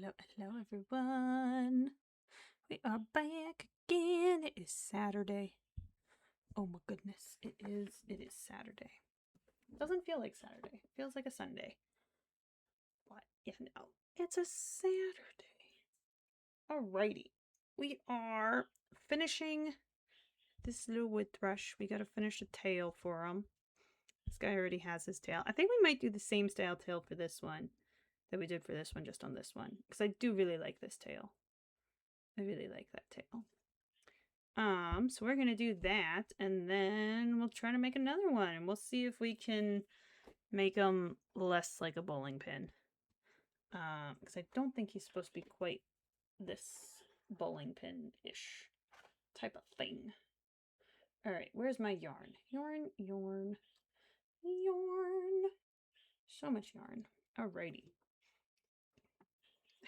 Hello, everyone. We are back again. It is Saturday. Oh my goodness, it is Saturday. It doesn't feel like Saturday. It feels like a Sunday. But yeah, no, it's a Saturday. Alrighty, we are finishing this little wood thrush. We gotta finish the tail for him. This guy already has his tail. I think we might do the same style tail for this one that we did for this one, just on this one, because I do really like this tail. I really like that tail. So we're gonna do that, and then we'll try to make another one, and we'll see if we can make him less like a bowling pin. Because I don't think he's supposed to be quite this bowling pin-ish type of thing. Alright, where's my yarn? Yarn, yarn, yarn. So much yarn. Alrighty.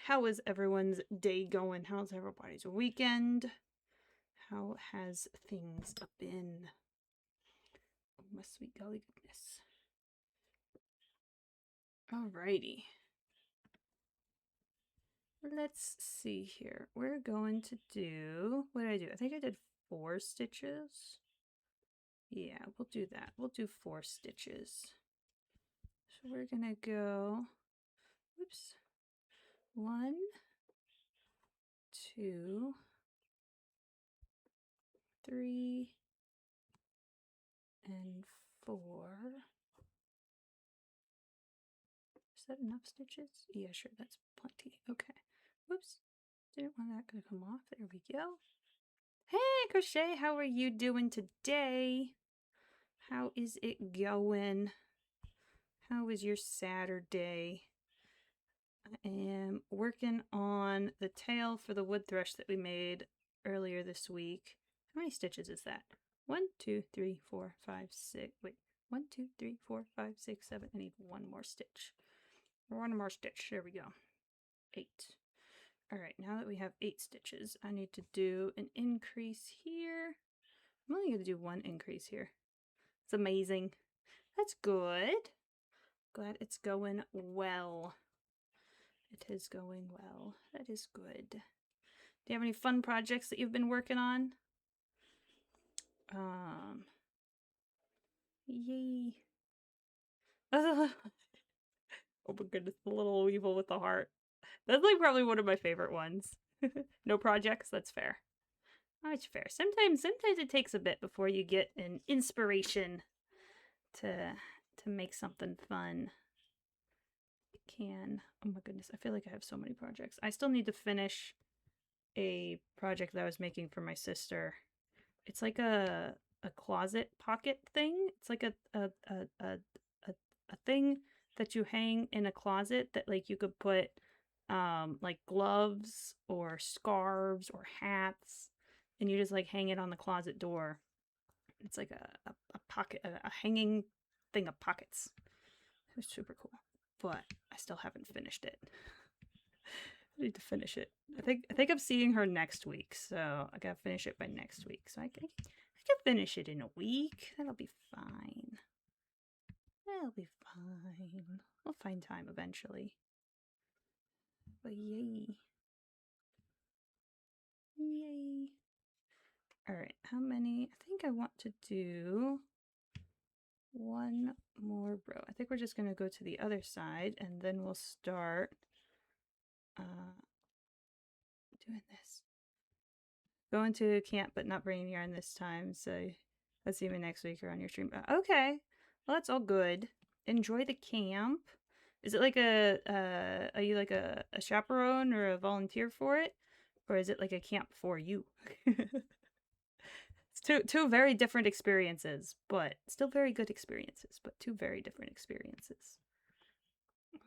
How is everyone's day going? How's everybody's weekend? How has things been? Oh, my sweet golly goodness. Alrighty. Let's see here. We're going to do... What did I do? I think I did 4 stitches. Yeah, we'll do that. We'll do 4 stitches. So we're going to go... Whoops. 1, 2, 3, and 4. Is that enough stitches? Yeah, sure, that's plenty. Okay. Whoops. Didn't want that to come off. There we go. Hey, Crochet, how are you doing today? How is it going? How is your Saturday? I am working on the tail for the wood thrush that we made earlier this week. How many stitches is that? 1, 2, 3, 4, 5, 6. Wait, 1, 2, 3, 4, 5, 6, 7. I need one more stitch. One more stitch. There we go. 8. Alright, now that we have 8 stitches, I need to do an increase here. I'm only going to do 1 increase here. It's amazing. That's good. Glad it's going well. It is going well. That is good. Do you have any fun projects that you've been working on? Yay. Oh my goodness, the little weevil with the heart. That's like probably one of my favorite ones. No projects? That's fair. Oh, it's fair. Sometimes it takes a bit before you get an inspiration to make something fun. It can. Oh my goodness, I feel like I have so many projects. I still need to finish a project that I was making for my sister. It's like a closet pocket thing. It's like a thing that you hang in a closet that like you could put like gloves or scarves or hats, and you just like hang it on the closet door. It's like a pocket, a hanging thing of pockets. It was super cool, but I still haven't finished it. I need to finish it. I think I'm seeing her next week, so I gotta finish it by next week. So I can finish it in a week. That'll be fine. That'll be fine. We'll find time eventually. But yay. Yay. Alright, how many? I think I want to do 1 more row. I think we're just going to go to the other side, and then we'll start doing this. Going to camp, but not bringing yarn this time, so let's see me next week or on your stream. Okay, well that's all good. Enjoy the camp. Is it like are you like a chaperone or a volunteer for it? Or is it like a camp for you? It's two very different experiences, but still very good experiences, but 2 very different experiences.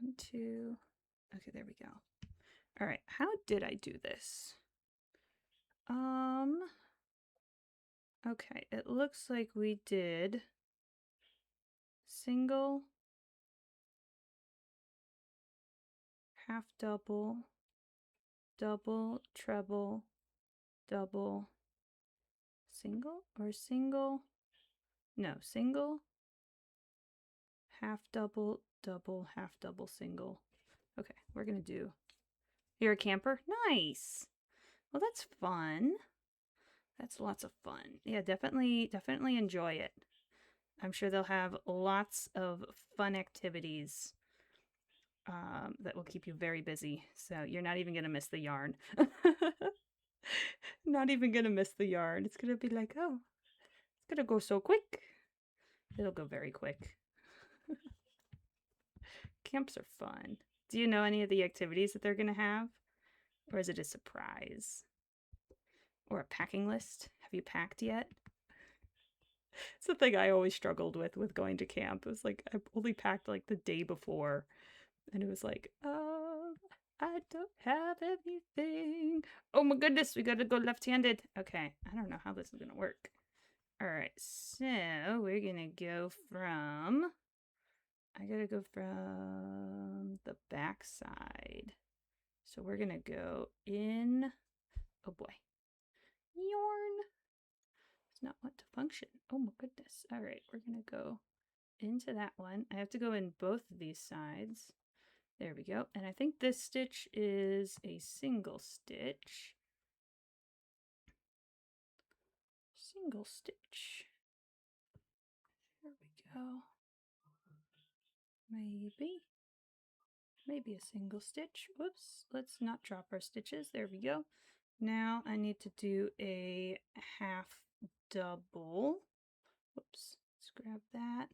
1, 2. Okay, there we go. All right, how did I do this? Okay, it looks like we did single, half double, double, treble, double, single, or single? No, single, half double, double, half double, single. Okay, we're gonna do You're a camper? Nice. Well, that's fun. That's lots of fun. Yeah, definitely enjoy it. I'm sure they'll have lots of fun activities that will keep you very busy. So you're not even going to miss the yarn. Not even going to miss the yarn. It's going to be like, oh, it's going to go so quick. It'll go very quick. Camps are fun. Do you know any of the activities that they're going to have? Or is it a surprise? Or a packing list? Have you packed yet? It's the thing I always struggled with going to camp. It was like, I only packed like the day before. And it was like, I don't have anything. Oh my goodness, we gotta go left-handed. Okay, I don't know how this is gonna work. Alright, so we're gonna go from... I gotta go from the back side. So we're gonna go in... Oh boy. Yarn. It's not want to function. Oh my goodness. Alright, we're gonna go into that one. I have to go in both of these sides. There we go. And I think this stitch is a single stitch. Single stitch. There we go. Maybe a single stitch. Whoops. Let's not drop our stitches. There we go. Now I need to do a half double. Whoops. Let's grab that.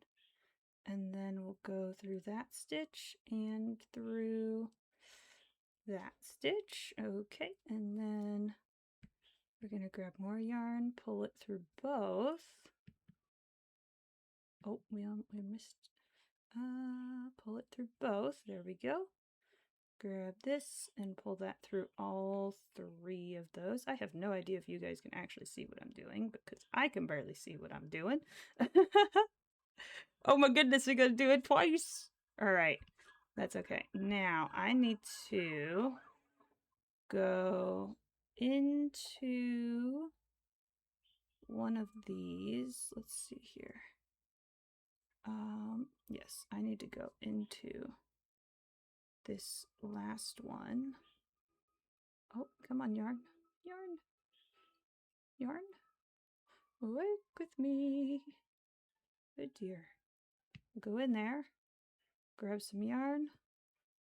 And then we'll go through that stitch and through that stitch. Okay. And then we're going to grab more yarn, pull it through both. Oh, we missed. Pull it through both. There we go. Grab this and pull that through all three of those. I have no idea if you guys can actually see what I'm doing because I can barely see what I'm doing. Oh my goodness, we gotta do it twice. All right, that's okay. Now I need to go into one of these. Let's see here. Yes, I need to go into this last one. Oh, come on, yarn. Yarn. Yarn. Work with me. Good dear. Go in there. Grab some yarn.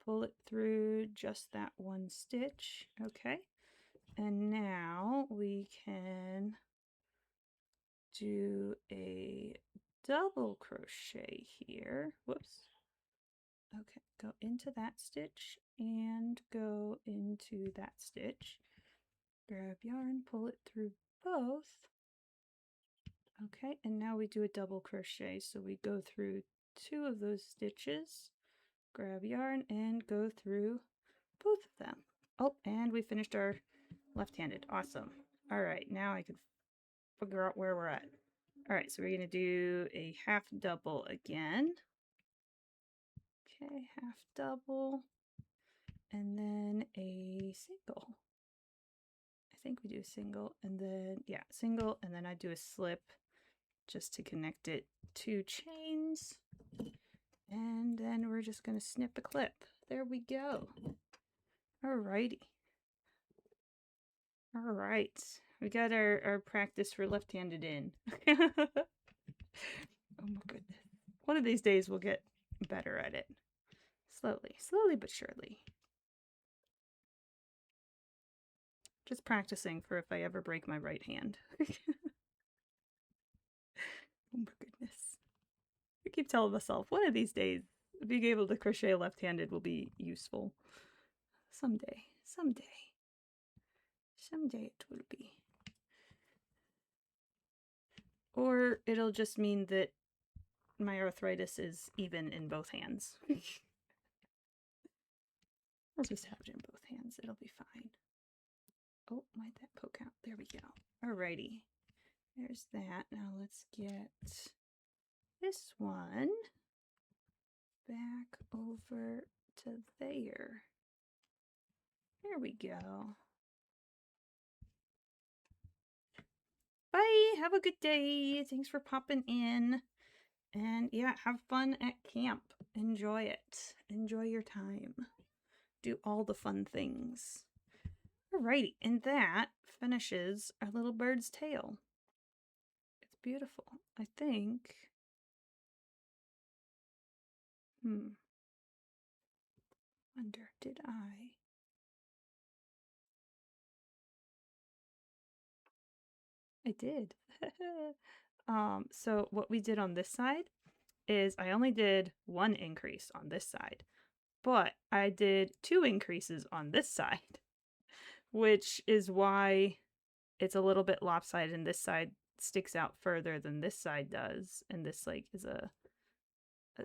Pull it through just that one stitch. Okay. And now we can do a double crochet here. Whoops. Okay, go into that stitch and go into that stitch. Grab yarn, pull it through both. Okay, and now we do a double crochet. So we go through two of those stitches, grab yarn, and go through both of them. Oh, and we finished our left-handed. Awesome. All right, now I can figure out where we're at. All right, so we're going to do a half double again. Okay, half double, and then a single. I think we do a single, and then, yeah, single, and then I do a slip just to connect it to chains. And then we're just going to snip a clip. There we go. Alrighty. All right, we got our practice for left-handed in. Oh my goodness. One of these days we'll get better at it. Slowly but surely. Just practicing for if I ever break my right hand. Oh my goodness. I keep telling myself, one of these days, being able to crochet left-handed will be useful. Someday. Someday it will be. Or it'll just mean that my arthritis is even in both hands. I'll just have it in both hands. It'll be fine. Oh, might that poke out? There we go. Alrighty. There's that. Now let's get this one back over to there. There we go. Bye. Have a good day. Thanks for popping in. And yeah, have fun at camp. Enjoy it. Enjoy your time. do all the fun things. Alrighty, and that finishes our little bird's tail. It's beautiful. I think... Wonder, did I... I did. So what we did on this side is I only did one increase on this side, but I did 2 increases on this side, which is why it's a little bit lopsided and this side sticks out further than this side does, and this like is a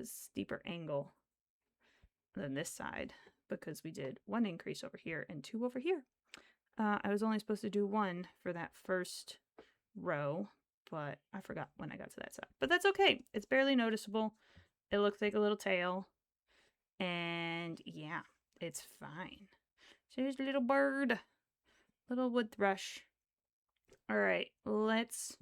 steeper angle than this side because we did 1 increase over here and 2 over here. I was only supposed to do 1 for that first row, but I forgot when I got to that side. But that's okay. It's barely noticeable. It looks like a little tail. And yeah, it's fine. So here's a little bird. Little wood thrush. Alright, let's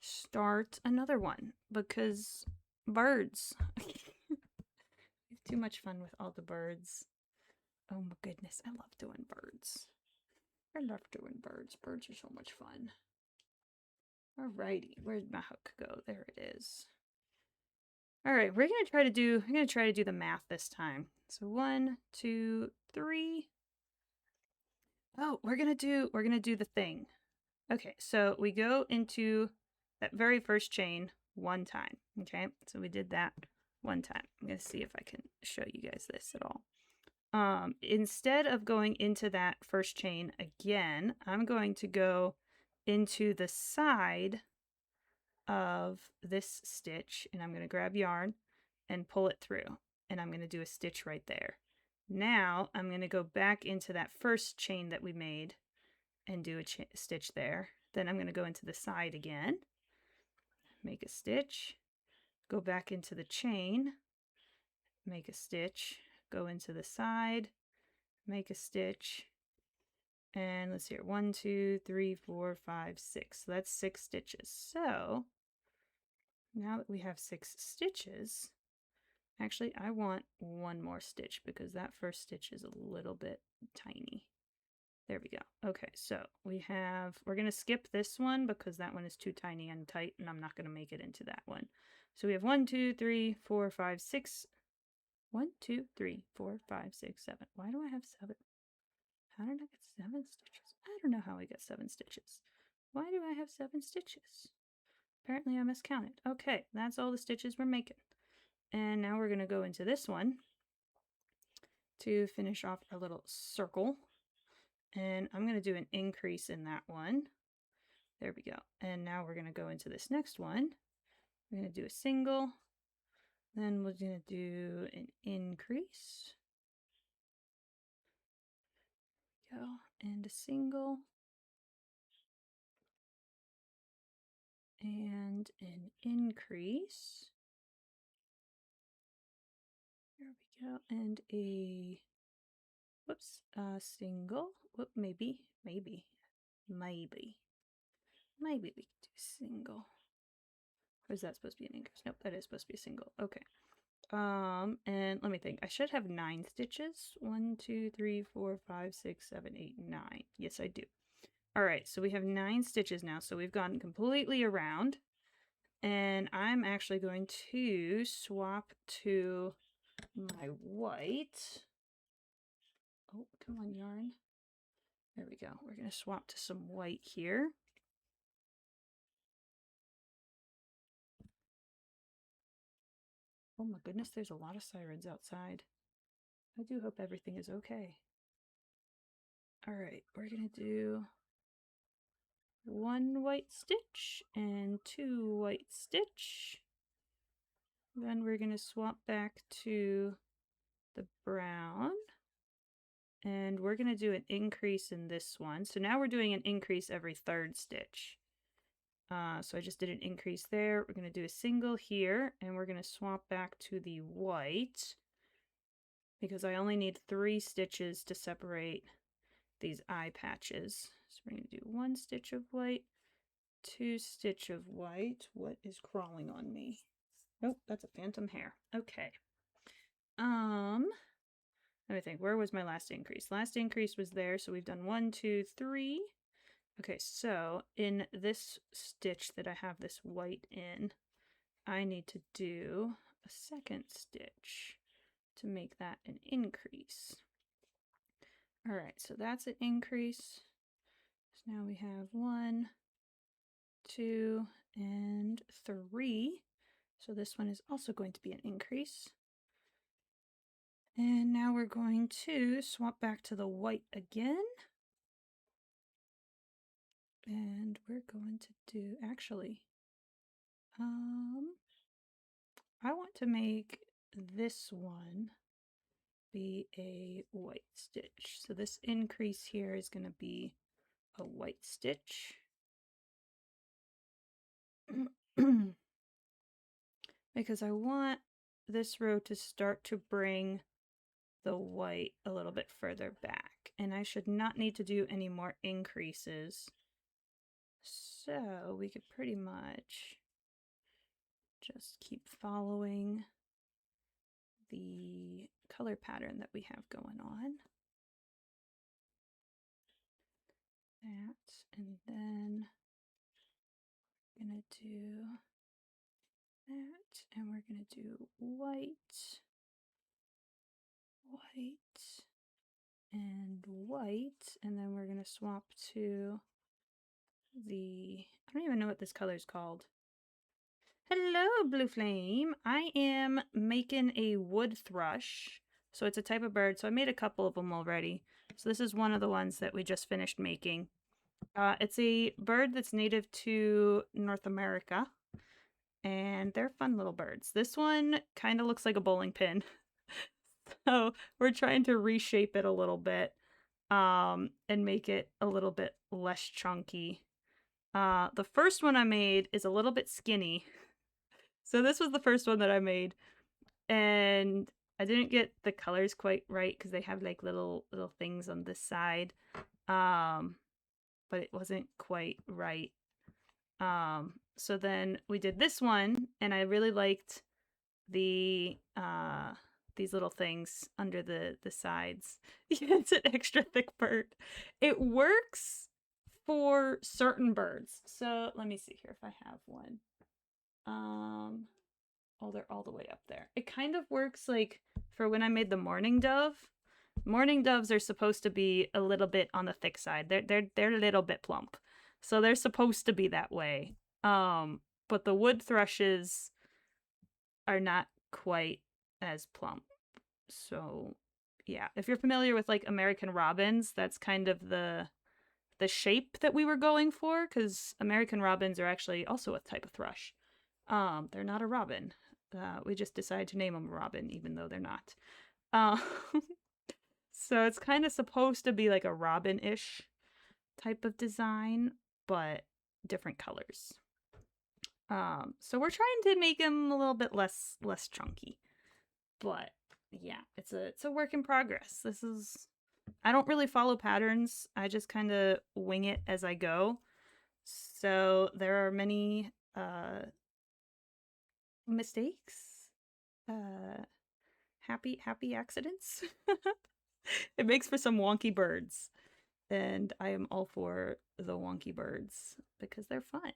start another one because birds. We have too much fun with all the birds. Oh my goodness, I love doing birds. I love doing birds. Birds are so much fun. Alrighty, where'd my hook go? There it is. Alright, we're gonna try to do the math this time. So 1, 2, 3. Oh, we're gonna do the thing. Okay, so we go into that very first chain 1 time. Okay, so we did that 1 time. I'm gonna see if I can show you guys this at all. Instead of going into that first chain again, I'm going to go into the side of this stitch, and I'm going to grab yarn and pull it through, and I'm going to do a stitch right there. Now I'm going to go back into that first chain that we made and do a stitch there. Then I'm going to go into the side again, make a stitch, go back into the chain, make a stitch, go into the side, make a stitch, and let's see here, 1, 2, 3, 4, 5, 6. So that's 6 stitches. So now that we have 6 stitches, actually I want 1 more stitch because that first stitch is a little bit tiny. There we go. Okay, so we're going to skip this one because that one is too tiny and tight and I'm not going to make it into that one. So we have 1, 2, 3, 4, 5, 6. 1, 2, 3, 4, 5, 6, 7. Why do I have 7? How did I get 7 stitches? I don't know how I got 7 stitches. Why do I have 7 stitches? Apparently I miscounted. Okay, that's all the stitches we're making. And now we're going to go into this one to finish off our little circle. And I'm going to do an increase in that one. There we go. And now we're going to go into this next one. We're going to do a single. Then we're going to do an increase. There we go. And a single. And an increase. There we go. And a, whoops, a single. Whoop, maybe we could do single. Or is that supposed to be an increase? Nope, that is supposed to be a single. Okay. And let me think. I should have 9 stitches. 1, 2, 3, 4, 5, 6, 7, 8, 9. Yes, I do. All right, so we have 9 stitches now. So we've gone completely around. And I'm actually going to swap to my white. Oh, come on, yarn. There we go. We're going to swap to some white here. Oh my goodness, there's a lot of sirens outside. I do hope everything is okay. All right, we're going to do 1 white stitch and 2 white stitch. Then we're going to swap back to the brown. And we're going to do an increase in this one. So now we're doing an increase every 3rd stitch. So I just did an increase there. We're going to do a single here, and we're going to swap back to the white because I only need 3 stitches to separate these eye patches. So we're going to do 1 stitch of white, 2 stitch of white. What is crawling on me? Nope, that's a phantom hair. Okay. Let me think. Where was my last increase? Last increase was there, so we've done 1, 2, 3. Okay, so in this stitch that I have this white in, I need to do a second stitch to make that an increase. All right, so that's an increase. So now we have 1, 2, and 3. So this one is also going to be an increase. And now we're going to swap back to the white again. And we're going to do, actually, I want to make this one be a white stitch. So this increase here is going to be a white stitch. Because I want this row to start to bring the white a little bit further back. And I should not need to do any more increases. So we could pretty much just keep following the color pattern that we have going on. That, and then we're gonna do that, and we're gonna do white, white, and white, and then we're gonna swap to the, I don't even know what this color is called. Hello, Blue Flame. I am making a wood thrush. So it's a type of bird. So I made a couple of them already. So this is one of the ones that we just finished making. It's a bird that's native to North America. And they're fun little birds. This one kind of looks like a bowling pin. So we're trying to reshape it a little bit and make it a little bit less chunky. The first one I made is a little bit skinny. So this was the first one that I made, and I didn't get the colors quite right because they have like little things on this side, but it wasn't quite right. So then we did this one, and I really liked the these little things under the sides. It's an extra thick bird. It works for certain birds. So let me see here if I have one. Oh, they're all the way up there. It kind of works like for when I made the mourning dove. Mourning doves are supposed to be a little bit on the thick side. They're a little bit plump. So they're supposed to be that way. But the wood thrushes are not quite as plump. So yeah, if you're familiar with like American robins, that's kind of the shape that we were going for, because American robins are actually also a type of thrush. They're not a robin. We just decided to name them a robin, even though they're not. So it's kind of supposed to be like a robin-ish type of design, but different colors. So we're trying to make them a little bit less chunky. But yeah, it's a work in progress. I don't really follow patterns. I just kind of wing it as I go. So there are many mistakes, happy accidents. It makes for some wonky birds, and I am all for the wonky birds because they're fun.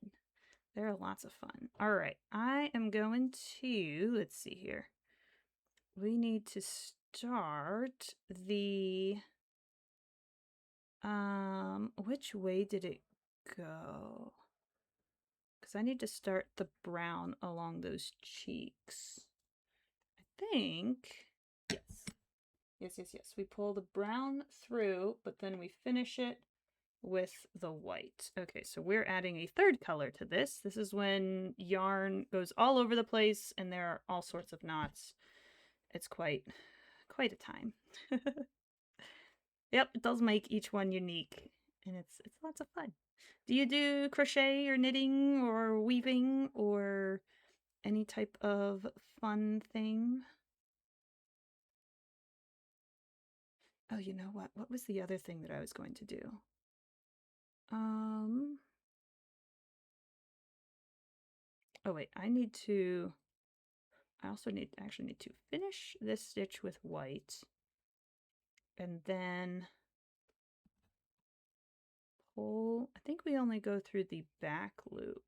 They're lots of fun. All right, I am going to, let's see here. We need to start the, which way did it go? Because I need to start the brown along those cheeks. I think, yes. We pull the brown through, but then we finish it with the white. Okay, so we're adding a third color to this. This is when yarn goes all over the place and there are all sorts of knots. It's quite a time. Yep, it does make each one unique, and it's lots of fun. Do you do crochet or knitting or weaving or any type of fun thing? Oh, you know what? What was the other thing that I was going to do? Oh wait, I also actually need to finish this stitch with white. and then pull. I think we only go through the back loop.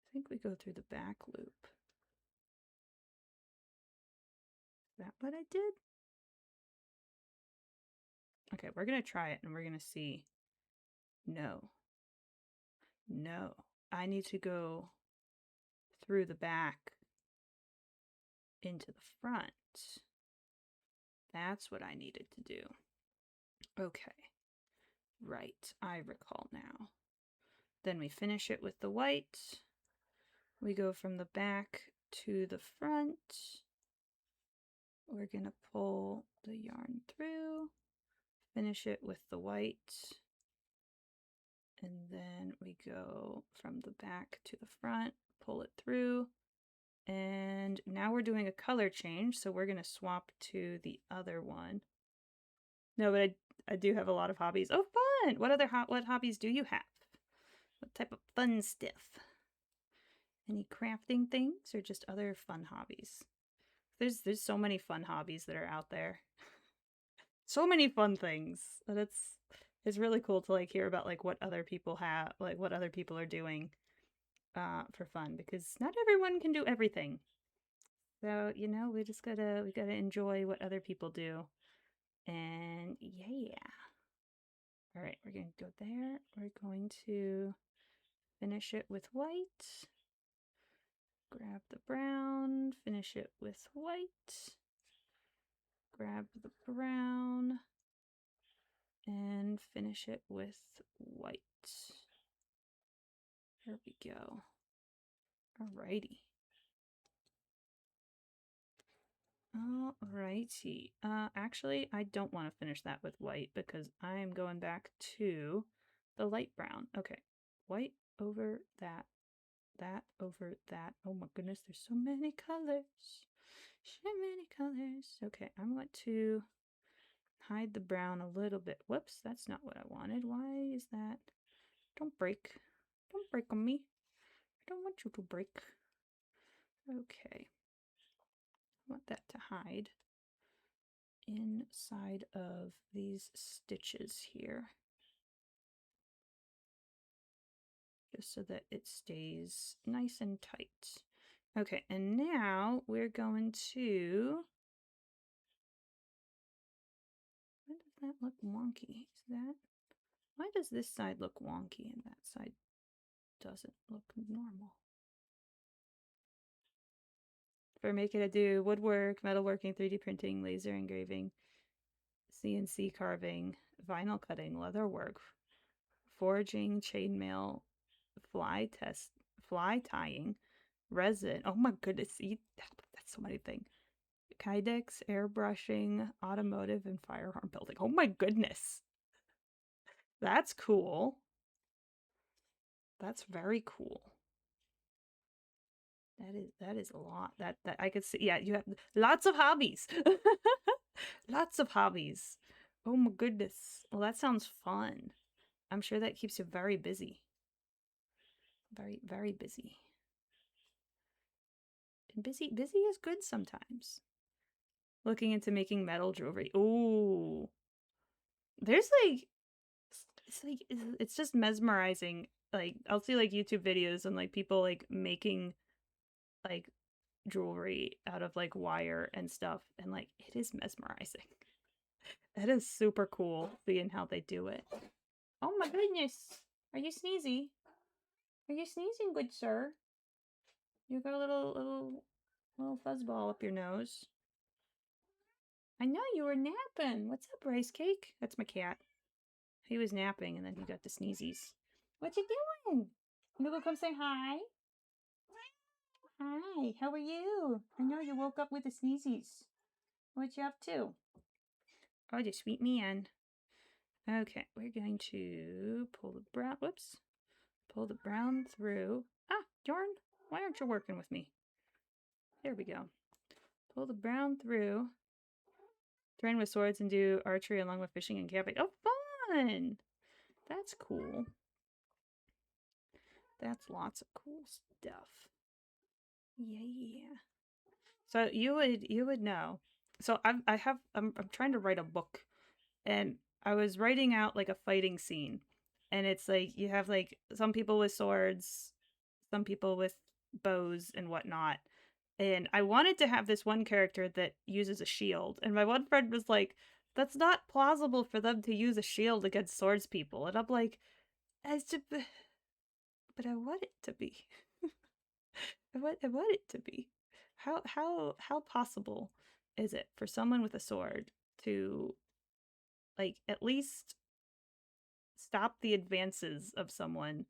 I think we go through the back loop. Is that what I did? Okay, we're gonna try it and we're gonna see. No. No. I need to go through the back into the front. That's what I needed to do. Okay. Right, I recall now. Then we finish it with the white. We go from the back to the front. We're gonna pull the yarn through, finish it with the white, and then we go from the back to the front, pull it through, and now we're doing a color change, so we're gonna swap to the other one. No, but I do have a lot of hobbies. Oh, fun! What hobbies do you have? What type of fun stuff? Any crafting things or just other fun hobbies? There's so many fun hobbies that are out there. So many fun things. But it's really cool to like hear about like what other people have, like what other people are doing for fun, because not everyone can do everything. So, you know, we gotta enjoy what other people do. And yeah. All right, we're going to go there. We're going to finish it with white. Grab the brown, finish it with white. Grab the brown and finish it with white. There we go. Alrighty. Alrighty. Actually, I don't want to finish that with white because I'm going back to the light brown. Okay. White over that. That over that. Oh my goodness, there's so many colors. So many colors. Okay, I'm going to hide the brown a little bit. Whoops, that's not what I wanted. Why is that? Don't break. Don't break on me. I don't want you to break. Okay. I want that to hide inside of these stitches here. Just so that it stays nice and tight. Okay, and now we're going to... Why does that look wonky? Is that... Why does this side look wonky and that side doesn't look normal? For making it do woodwork, metalworking, 3D printing, laser engraving, CNC carving, vinyl cutting, leather work, forging, chainmail, fly tying, resin. Oh my goodness, that's so many things. Kydex, airbrushing, automotive, and firearm building. Oh my goodness. That's cool. That's very cool. That is a lot. That I could see. Yeah, you have lots of hobbies. Lots of hobbies. Oh my goodness. Well, that sounds fun. I'm sure that keeps you very busy. Very, very busy. And busy is good sometimes. Looking into making metal jewelry. Ooh. There's like it's just mesmerizing. Like I'll see like YouTube videos and like people like making like jewelry out of like wire and stuff, and like it is mesmerizing. That is super cool seeing how they do it. Oh my goodness. Are you sneezy? Are you sneezing, good sir? You got a little fuzzball up your nose. I know you were napping. What's up, rice cake? That's my cat. He was napping and then he got the sneezies. What you doing? You gonna come say hi? Hi, how are you? I know you woke up with the sneezies. What you up to? Oh, you sweet man. Okay, we're going to pull the brown, whoops. Pull the brown through. Ah, yarn, why aren't you working with me? There we go. Pull the brown through. Train with swords and do archery along with fishing and camping. Oh, fun! That's cool. That's lots of cool stuff. Yeah. So you would know. So I'm trying to write a book, and I was writing out like a fighting scene, and it's like you have like some people with swords, some people with bows and whatnot. And I wanted to have this one character that uses a shield, and my one friend was like, "That's not plausible for them to use a shield against swords people." And I'm like, "As to, but I want it to be. I want it to be. How possible is it for someone with a sword to like at least stop the advances of someone?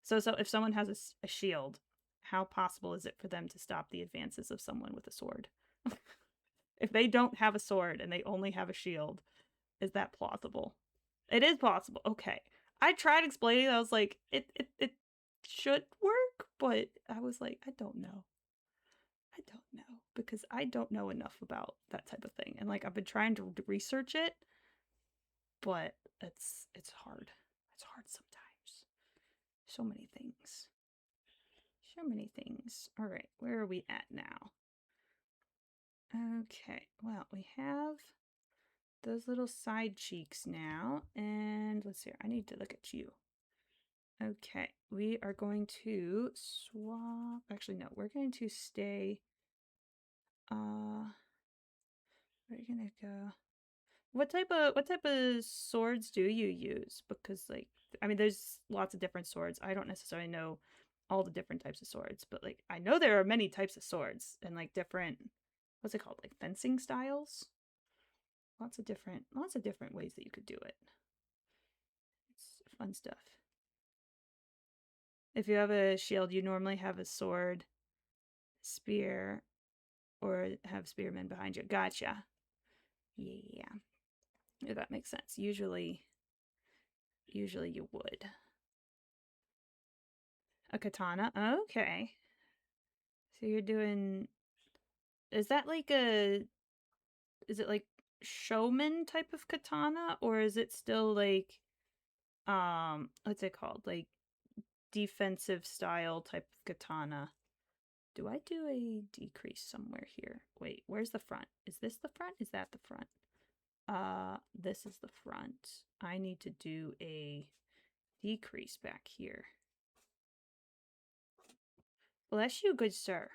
So if someone has a shield, how possible is it for them to stop the advances of someone with a sword? If they don't have a sword and they only have a shield, is that plausible? It is possible. Okay. I tried explaining. I was like, it should work, but I was like, I don't know. I don't know because I don't know enough about that type of thing. And like I've been trying to research it, but it's hard. It's hard sometimes. So many things. So many things. All right, where are we at now? Okay, well, we have those little side cheeks now. And let's see, I need to look at you. Okay, we are going to swap. Actually, no, we're going to stay. We're gonna go. What type of swords do you use? Because like I mean there's lots of different swords. I don't necessarily know all the different types of swords, but like I know there are many types of swords and like different what's it called? Like fencing styles. Lots of different ways that you could do it. It's fun stuff. If you have a shield, you normally have a sword, spear, or have spearmen behind you. Gotcha. Yeah. Yeah, that makes sense. Usually you would. A katana. Okay. So you're doing is that like a is it like showman type of katana or is it still like what's it called? Like defensive style type of katana? Do I do a decrease somewhere here? Wait, where's the front? Is this the front? Is that the front? This is the front. I need to do a decrease back here. Bless you, good sir.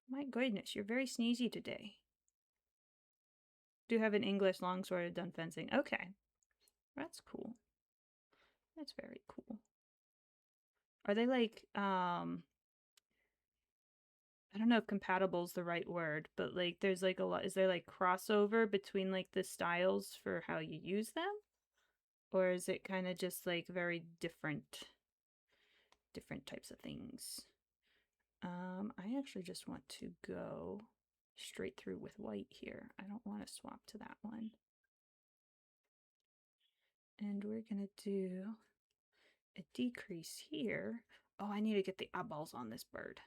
My goodness, you're very sneezy today. Do have an English longsword done fencing. Okay. That's cool. That's very cool. Are they like, I don't know if compatible is the right word, but like there's like a lot, is there like crossover between like the styles for how you use them? Or is it kind of just like very different types of things? I actually just want to go straight through with white here. I don't want to swap to that one. And we're gonna do a decrease here. Oh, I need to get the eyeballs on this bird.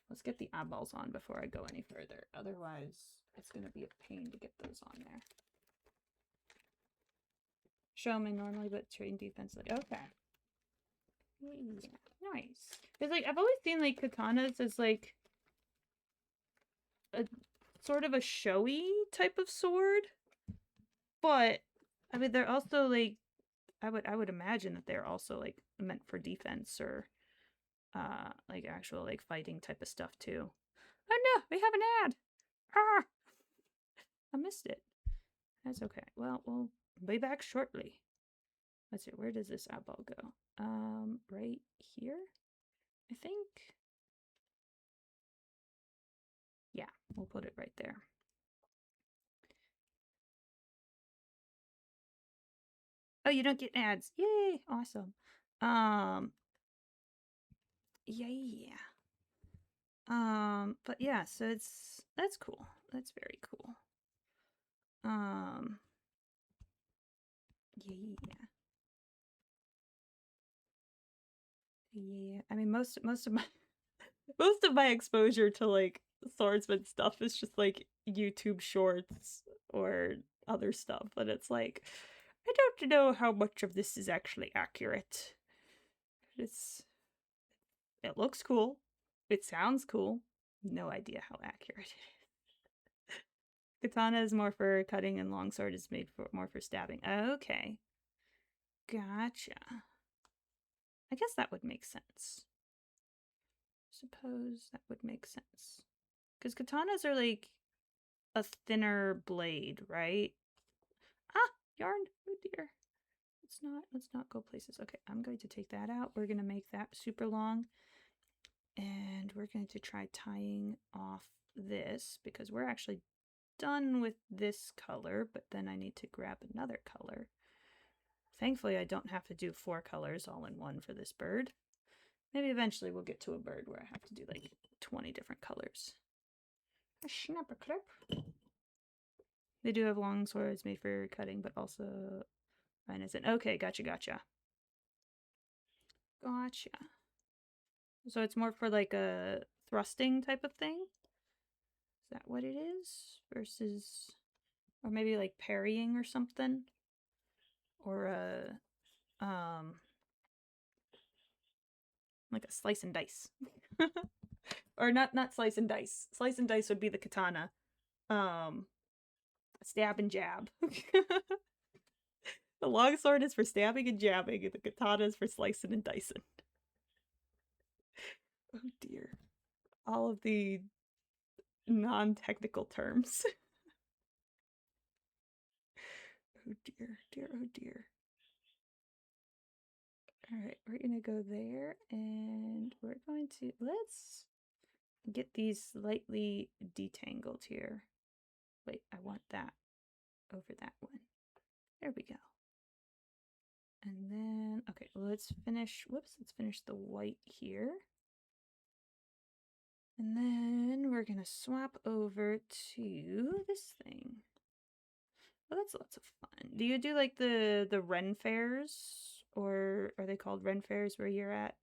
Let's get the eyeballs on before I go any further. Otherwise, it's going to be a pain to get those on there. Showman normally, but train defensively. Okay. Yeah, nice. Because, like, I've always seen, like, katanas as, like, a sort of a showy type of sword. But, I mean, they're also, like, I would imagine that they're also, like, meant for defense or, like, actual, like, fighting type of stuff, too. Oh, no! We have an ad! Ah! I missed it. That's okay. Well, we'll be back shortly. Let's see, where does this eyeball go? Right here? I think. Yeah, we'll put it right there. Oh, you don't get ads. Yay! Awesome. Yeah. But yeah, so that's cool. That's very cool. Yeah. Yeah. I mean most of my most of my exposure to like swordsman stuff is just like YouTube shorts or other stuff, and it's like I don't know how much of this is actually accurate. It looks cool. It sounds cool. No idea how accurate it is. Katana is more for cutting and longsword is made for more for stabbing. Okay. Gotcha. I guess that would make sense. Suppose that would make sense. Because katanas are like a thinner blade, right? Ah, yarn. Oh dear. Let's not go places. Okay, I'm going to take that out. We're gonna make that super long. And we're going to try tying off this because we're actually done with this color, but then I need to grab another color. Thankfully, I don't have to do 4 colors all in one for this bird. Maybe eventually we'll get to a bird where I have to do like 20 different colors. A snapper clip. They do have long swords made for cutting, but also innocent. Okay, gotcha. Gotcha. So it's more for like a thrusting type of thing? Is that what it is? Versus, or maybe like parrying or something? Or like a slice and dice. Or not slice and dice. Slice and dice would be the katana. Stab and jab. The longsword is for stabbing and jabbing, and the katana is for slicing and dicing. Oh dear. All of the non-technical terms. Oh dear, oh dear. Alright, we're gonna go there, and we're going to, let's get these slightly detangled here. Wait, I want that over that one. There we go. And then, okay, let's finish the white here. And then we're gonna swap over to this thing. Oh, that's lots of fun. Do you do like the Ren fairs? Or are they called Ren fairs where you're at?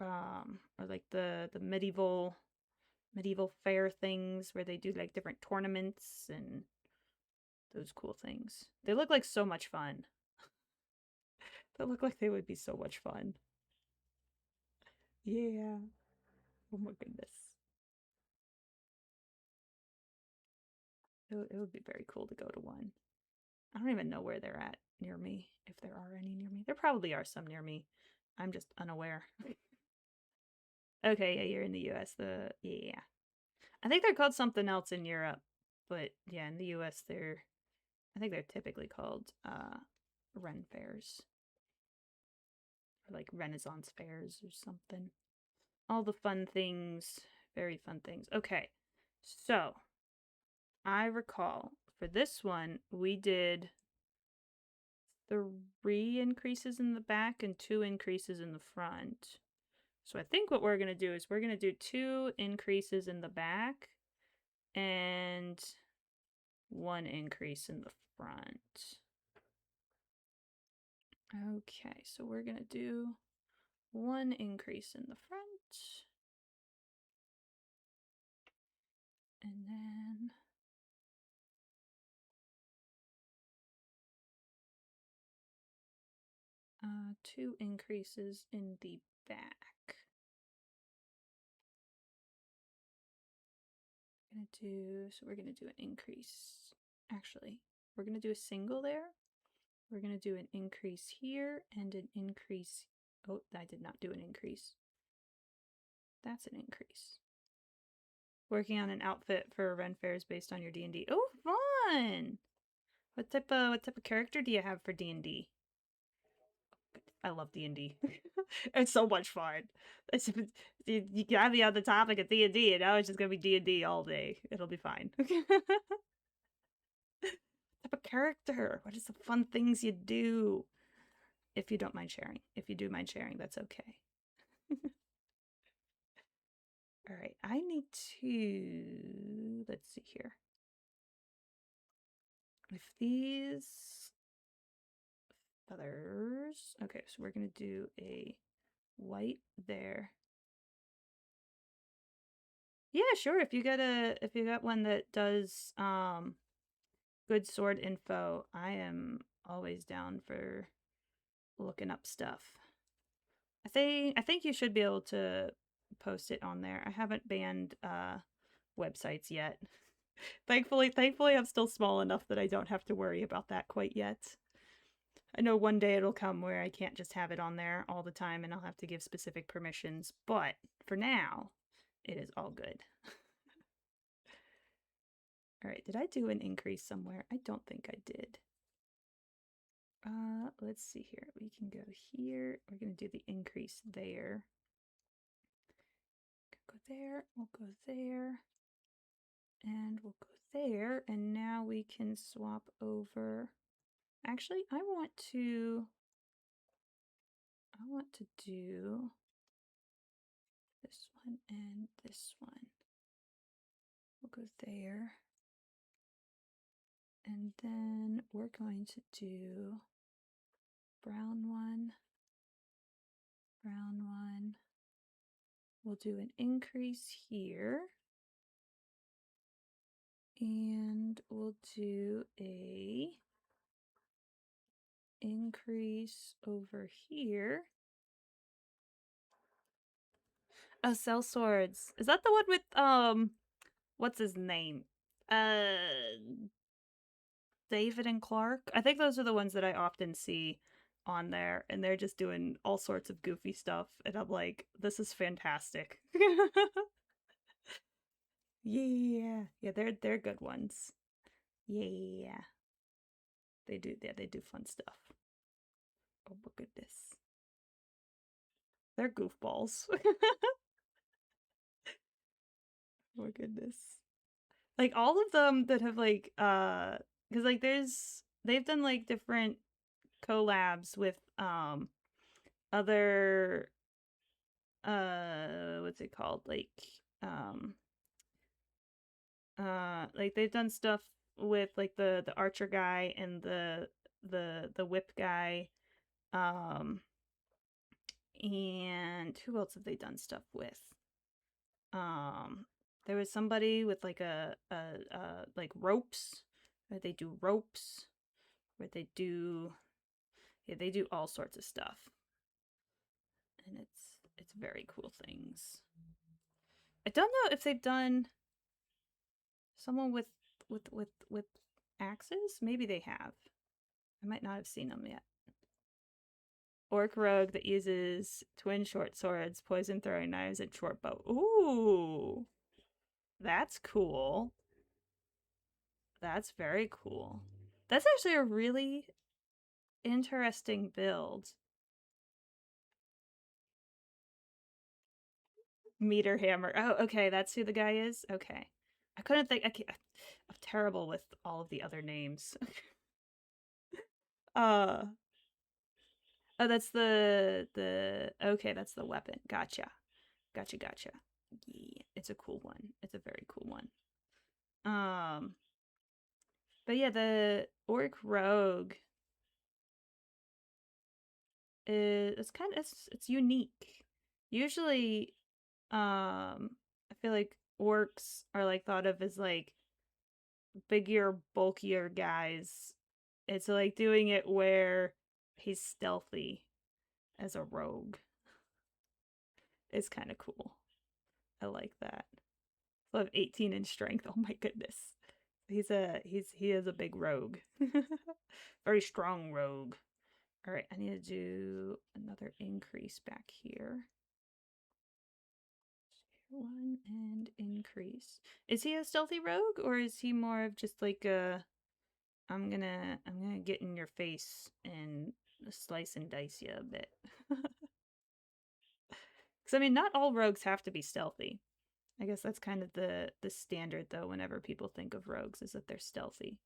Or like the medieval fair things where they do like different tournaments and those cool things. They look like so much fun. They look like they would be so much fun. Yeah. Oh my goodness. It would be very cool to go to one. I don't even know where they're at near me, if there are any near me. There probably are some near me. I'm just unaware. Okay, yeah, you're in the US. Yeah. I think they're called something else in Europe. But yeah, in the US I think they're typically called Ren fairs. Or like Renaissance fairs or something. All the fun things. Very fun things. Okay. So I recall for this one we did 3 increases in the back and 2 increases in the front. So I think what we're going to do is we're going to do 2 increases in the back and 1 increase in the front. Okay, so we're going to do 1 increase in the front. And then 2 increases in the back. We're gonna do an increase. Actually, we're gonna do a single there. We're gonna do an increase here and an increase. Oh, I did not do an increase. That's an increase. Working on an outfit for Ren fairs based on your D&D. Oh, fun! What type of character do you have for D&D? I love D&D. It's so much fun. You got me on the topic of D&D, and now it's just gonna be D&D all day. It'll be fine. What type of character? What is the fun things you do? If you don't mind sharing. If you do mind sharing, that's okay. Alright, I need to... Let's see here. If these... feathers... Okay, so we're gonna do a white there. Yeah, sure. If you got one that does good sword info, I am always down for looking up stuff. I think you should be able to post it on there. I haven't banned websites yet. Thankfully, I'm still small enough that I don't have to worry about that quite yet. I know one day it'll come where I can't just have it on there all the time and I'll have to give specific permissions, but for now, it is all good. All right, did I do an increase somewhere? I don't think I did. Let's see here. We can go here. We're going to do the increase there. Go there. We'll go there. And we'll go there. And now we can swap over. Actually, I want to do this one and this one. We'll go there. And then we're going to do brown one, brown one. We'll do an increase here. And we'll do a increase over here. Oh, Cell Swords. Is that the one with, what's his name? David and Clark? I think those are the ones that I often see on there, and they're just doing all sorts of goofy stuff, and I'm like, this is fantastic. Yeah. Yeah, they're good ones. Yeah. They do fun stuff. Oh my goodness. They're goofballs. Oh my goodness. Like all of them that have like because like they've done like different collabs with other what's it called? Like they've done stuff with like the archer guy and the whip guy. And who else have they done stuff with? There was somebody with like a like ropes, where they do ropes, where they do they do all sorts of stuff. And it's very cool things. I don't know if they've done someone with axes. Maybe they have. I might not have seen them yet. Orc rogue that uses twin short swords, poison throwing knives, and short bow. Ooh, that's cool. That's very cool. That's actually a really interesting build. Meter hammer. Oh, okay, that's who the guy is? Okay. I couldn't think. I'm terrible with all of the other names. uh oh, that's the okay, that's the weapon. Gotcha. Gotcha. Yeah, it's a cool one. It's a very cool one. But yeah, the orc rogue is it's unique. Usually, I feel like orcs are like thought of as like bigger, bulkier guys. It's like doing it where he's stealthy as a rogue. It's kind of cool. I like that. So I have 18 in strength. Oh my goodness. He is a big rogue. Very strong rogue. All right, I need to do another increase back here. One and increase. Is he a stealthy rogue or is he more of just like a I'm gonna get in your face and slice and dice you a bit. Because I mean, not all rogues have to be stealthy. I guess that's kind of the standard though. Whenever people think of rogues, is that they're stealthy.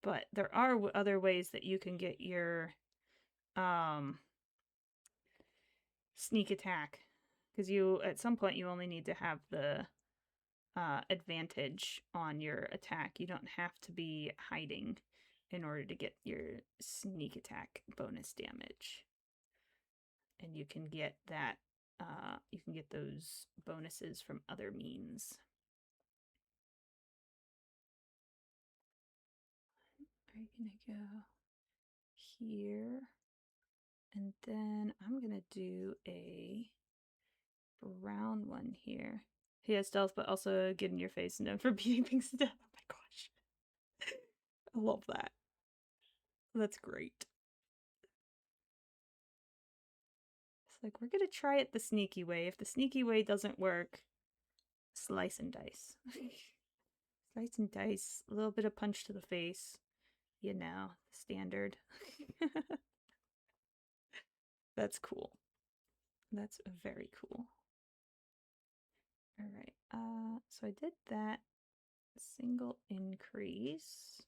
But there are other ways that you can get your sneak attack, because you at some point you only need to have the advantage on your attack. You don't have to be hiding in order to get your sneak attack bonus damage. And you can get that, you can get those bonuses from other means. I'm gonna go here, and then I'm gonna do a brown one here. He has stealth, but also get in your face and known for beating things to death. Oh my gosh. I love that. That's great. It's like, we're gonna try it the sneaky way. If the sneaky way doesn't work, slice and dice. Slice and dice, a little bit of punch to the face. You know, standard. That's cool. That's very cool. Alright, so I did that single increase.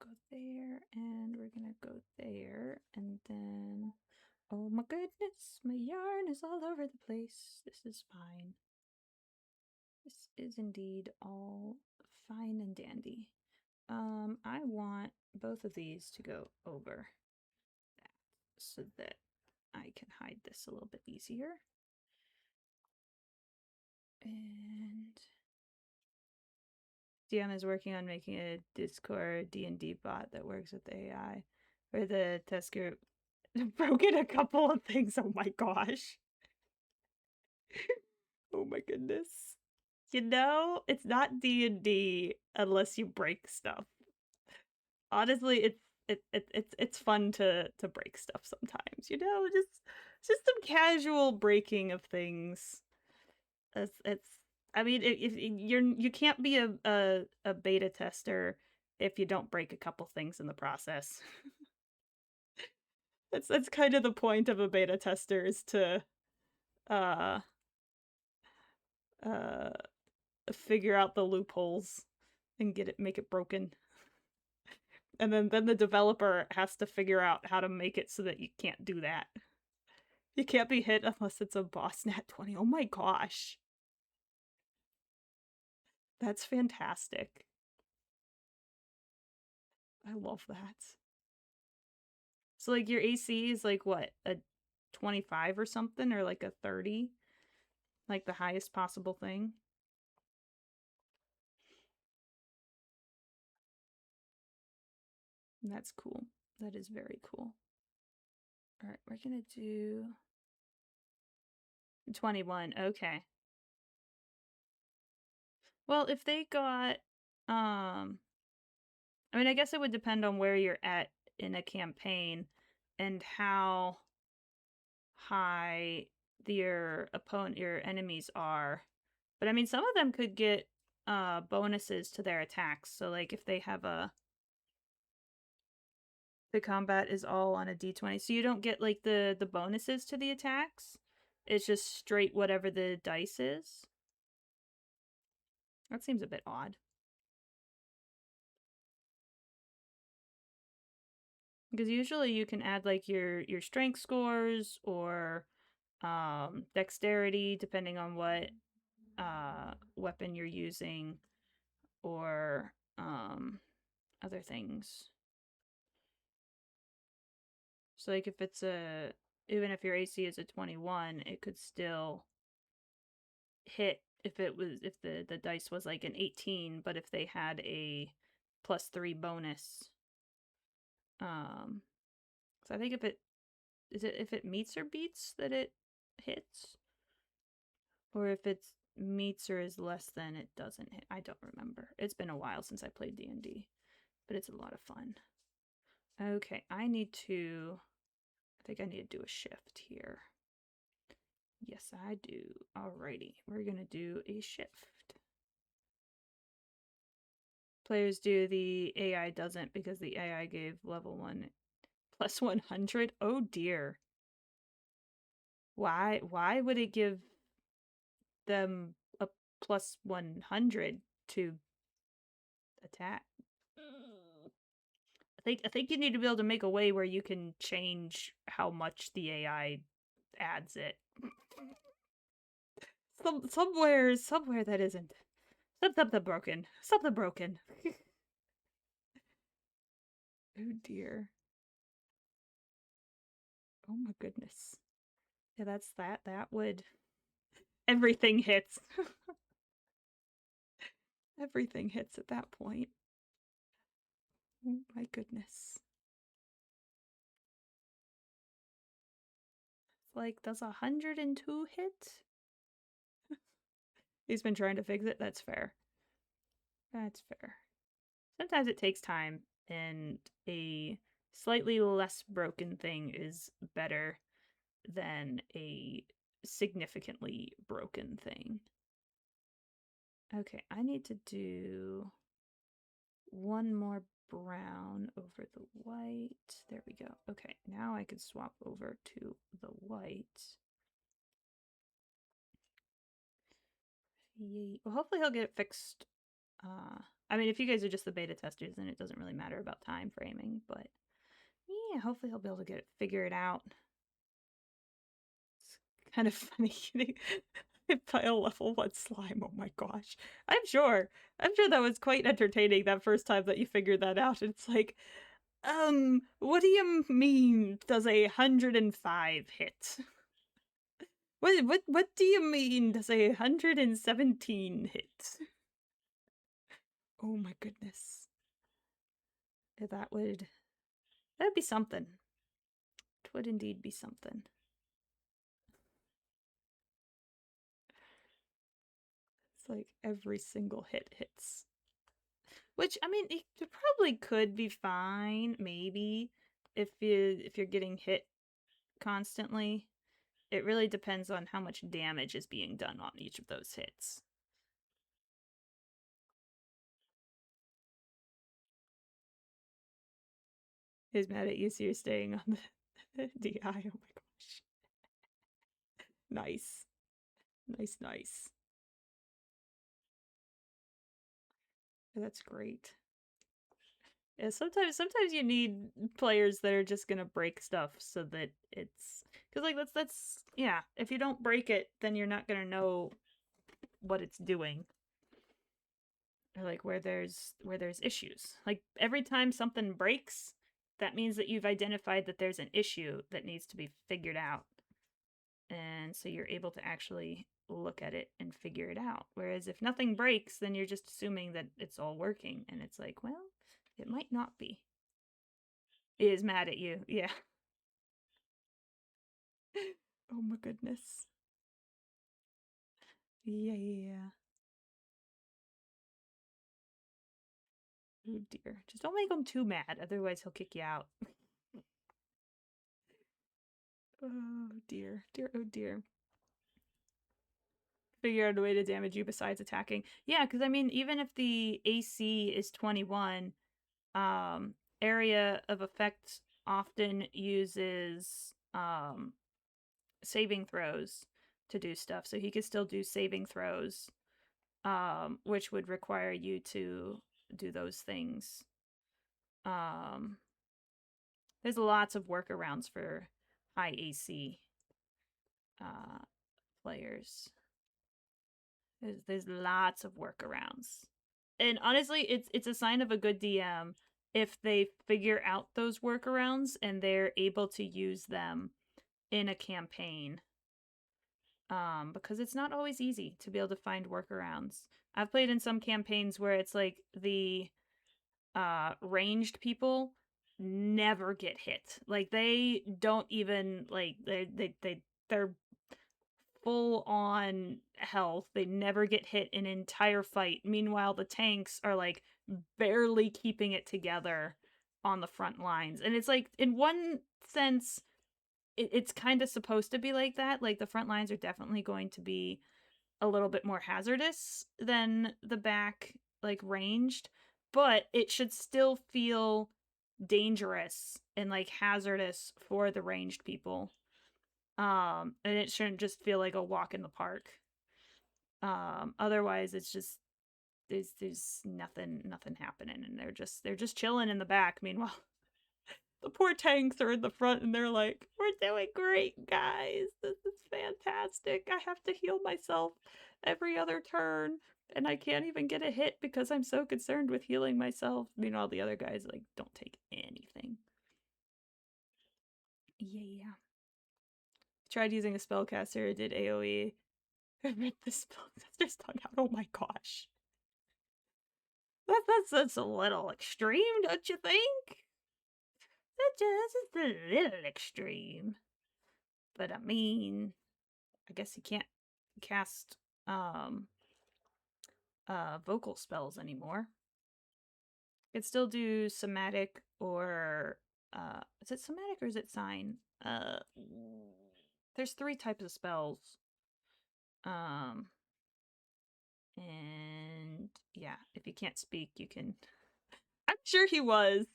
Go there, and we're gonna go there, and then... Oh my goodness, my yarn is all over the place. This is fine. This is indeed all fine and dandy. I want both of these to go over that so that I can hide this a little bit easier. And DM is working on making a Discord D&D bot that works with the AI. Or the test group broken a couple of things. Oh my gosh. Oh my goodness. You know, it's not D&D unless you break stuff. Honestly, it's fun to break stuff sometimes, you know, just some casual breaking of things. It's I mean, if you can't be a beta tester if you don't break a couple things in the process. That's kind of the point of a beta tester, is to uh figure out the loopholes and make it broken. And then the developer has to figure out how to make it so that you can't do that. You can't be hit unless it's a boss nat 20. Oh my gosh. That's fantastic. I love that. So like your AC is like what, a 25 or something, or like a 30? Like the highest possible thing? That's cool. That is very cool. Alright, we're gonna do 21. Okay. Well, if they got I mean, I guess it would depend on where you're at in a campaign and how high your enemies are. But I mean, some of them could get bonuses to their attacks. So like if they have the combat is all on a d20, so you don't get like the bonuses to the attacks. It's just straight whatever the dice is. That seems a bit odd. Because usually you can add like your strength scores or dexterity, depending on what weapon you're using, or other things. So like if it's even if your AC is a 21, it could still hit if the dice was like an 18, but if they had a +3 bonus. So I think if it meets or beats that it hits, or if it's meets or is less than, it doesn't hit. I don't remember. It's been a while since I played D&D, but it's a lot of fun. Okay, I think I need to do a shift here. Yes, I do. Alrighty, we're gonna do a shift. Players do, the AI doesn't, because the AI gave level 1 +100. Oh dear. Why would it give them a +100 to attack? I think you need to be able to make a way where you can change how much the AI adds it. Somewhere that isn't. Something broken. Something broken. Oh dear. Oh my goodness. Yeah, that's that. That would... Everything hits. Everything hits at that point. Oh my goodness. Like, does 102 hit? He's been trying to fix it. That's fair. That's fair. Sometimes it takes time, and a slightly less broken thing is better than a significantly broken thing. Okay, I need to do one more brown over the white. There we go. Okay, now I can swap over to the white. Yay. Well, hopefully he'll get it fixed. I mean, if you guys are just the beta testers, then it doesn't really matter about time framing, but yeah, hopefully he'll be able to get it figured out. It's kind of funny getting pile level 1 slime. Oh my gosh. I'm sure that was quite entertaining that first time that you figured that out. It's like, what do you mean does 105 hit? What do you mean does 117 hit? Oh my goodness. That'd be something. It would indeed be something. It's like every single hit hits. Which, I mean, it probably could be fine, maybe, if you're getting hit constantly. It really depends on how much damage is being done on each of those hits. He's mad at you, so you're staying on the DI. Oh my gosh. Nice. Nice, nice. That's great. Yeah, sometimes you need players that are just gonna break stuff so that it's... Because, like, that's... Yeah, if you don't break it, then you're not gonna know what it's doing. Or, like, where there's issues. Like, every time something breaks, that means that you've identified that there's an issue that needs to be figured out. And so you're able to actually look at it and figure it out. Whereas if nothing breaks, then you're just assuming that it's all working. And it's like, well, it might not be. He is mad at you, yeah. Oh my goodness. Yeah. Oh dear. Just don't make him too mad, otherwise he'll kick you out. Oh dear. Dear, oh dear. Figure out a way to damage you besides attacking. Yeah, because I mean, even if the AC is 21, area of effect often uses saving throws to do stuff. So he could still do saving throws, which would require you to do those things. There's lots of workarounds for high AC players. There's lots of workarounds. And honestly, it's a sign of a good DM if they figure out those workarounds and they're able to use them in a campaign. Because it's not always easy to be able to find workarounds. I've played in some campaigns where it's like the ranged people never get hit. Like, they don't even, like, they're full on health. They never get hit an entire fight. Meanwhile, the tanks are like barely keeping it together on the front lines. And it's like, in one sense, it's kind of supposed to be like that. Like, the front lines are definitely going to be a little bit more hazardous than the back, like, ranged, but it should still feel dangerous and like hazardous for the ranged people. And it shouldn't just feel like a walk in the park. Otherwise it's just there's nothing happening, and they're just chilling in the back. Meanwhile, the poor tanks are in the front and they're like, we're doing great, guys. This is fantastic. I have to heal myself every other turn, and I can't even get a hit because I'm so concerned with healing myself. Meanwhile, the other guys, like, don't take anything. Yeah. Tried using a spellcaster, it did AoE. I read the spellcaster's tongue out. Oh my gosh. That's a little extreme, don't you think? That just is a little extreme. But I mean, I guess you can't cast vocal spells anymore. You could still do somatic or is it somatic or is it sign? There's 3 types of spells. Um and yeah, if you can't speak, you can I'm sure he was.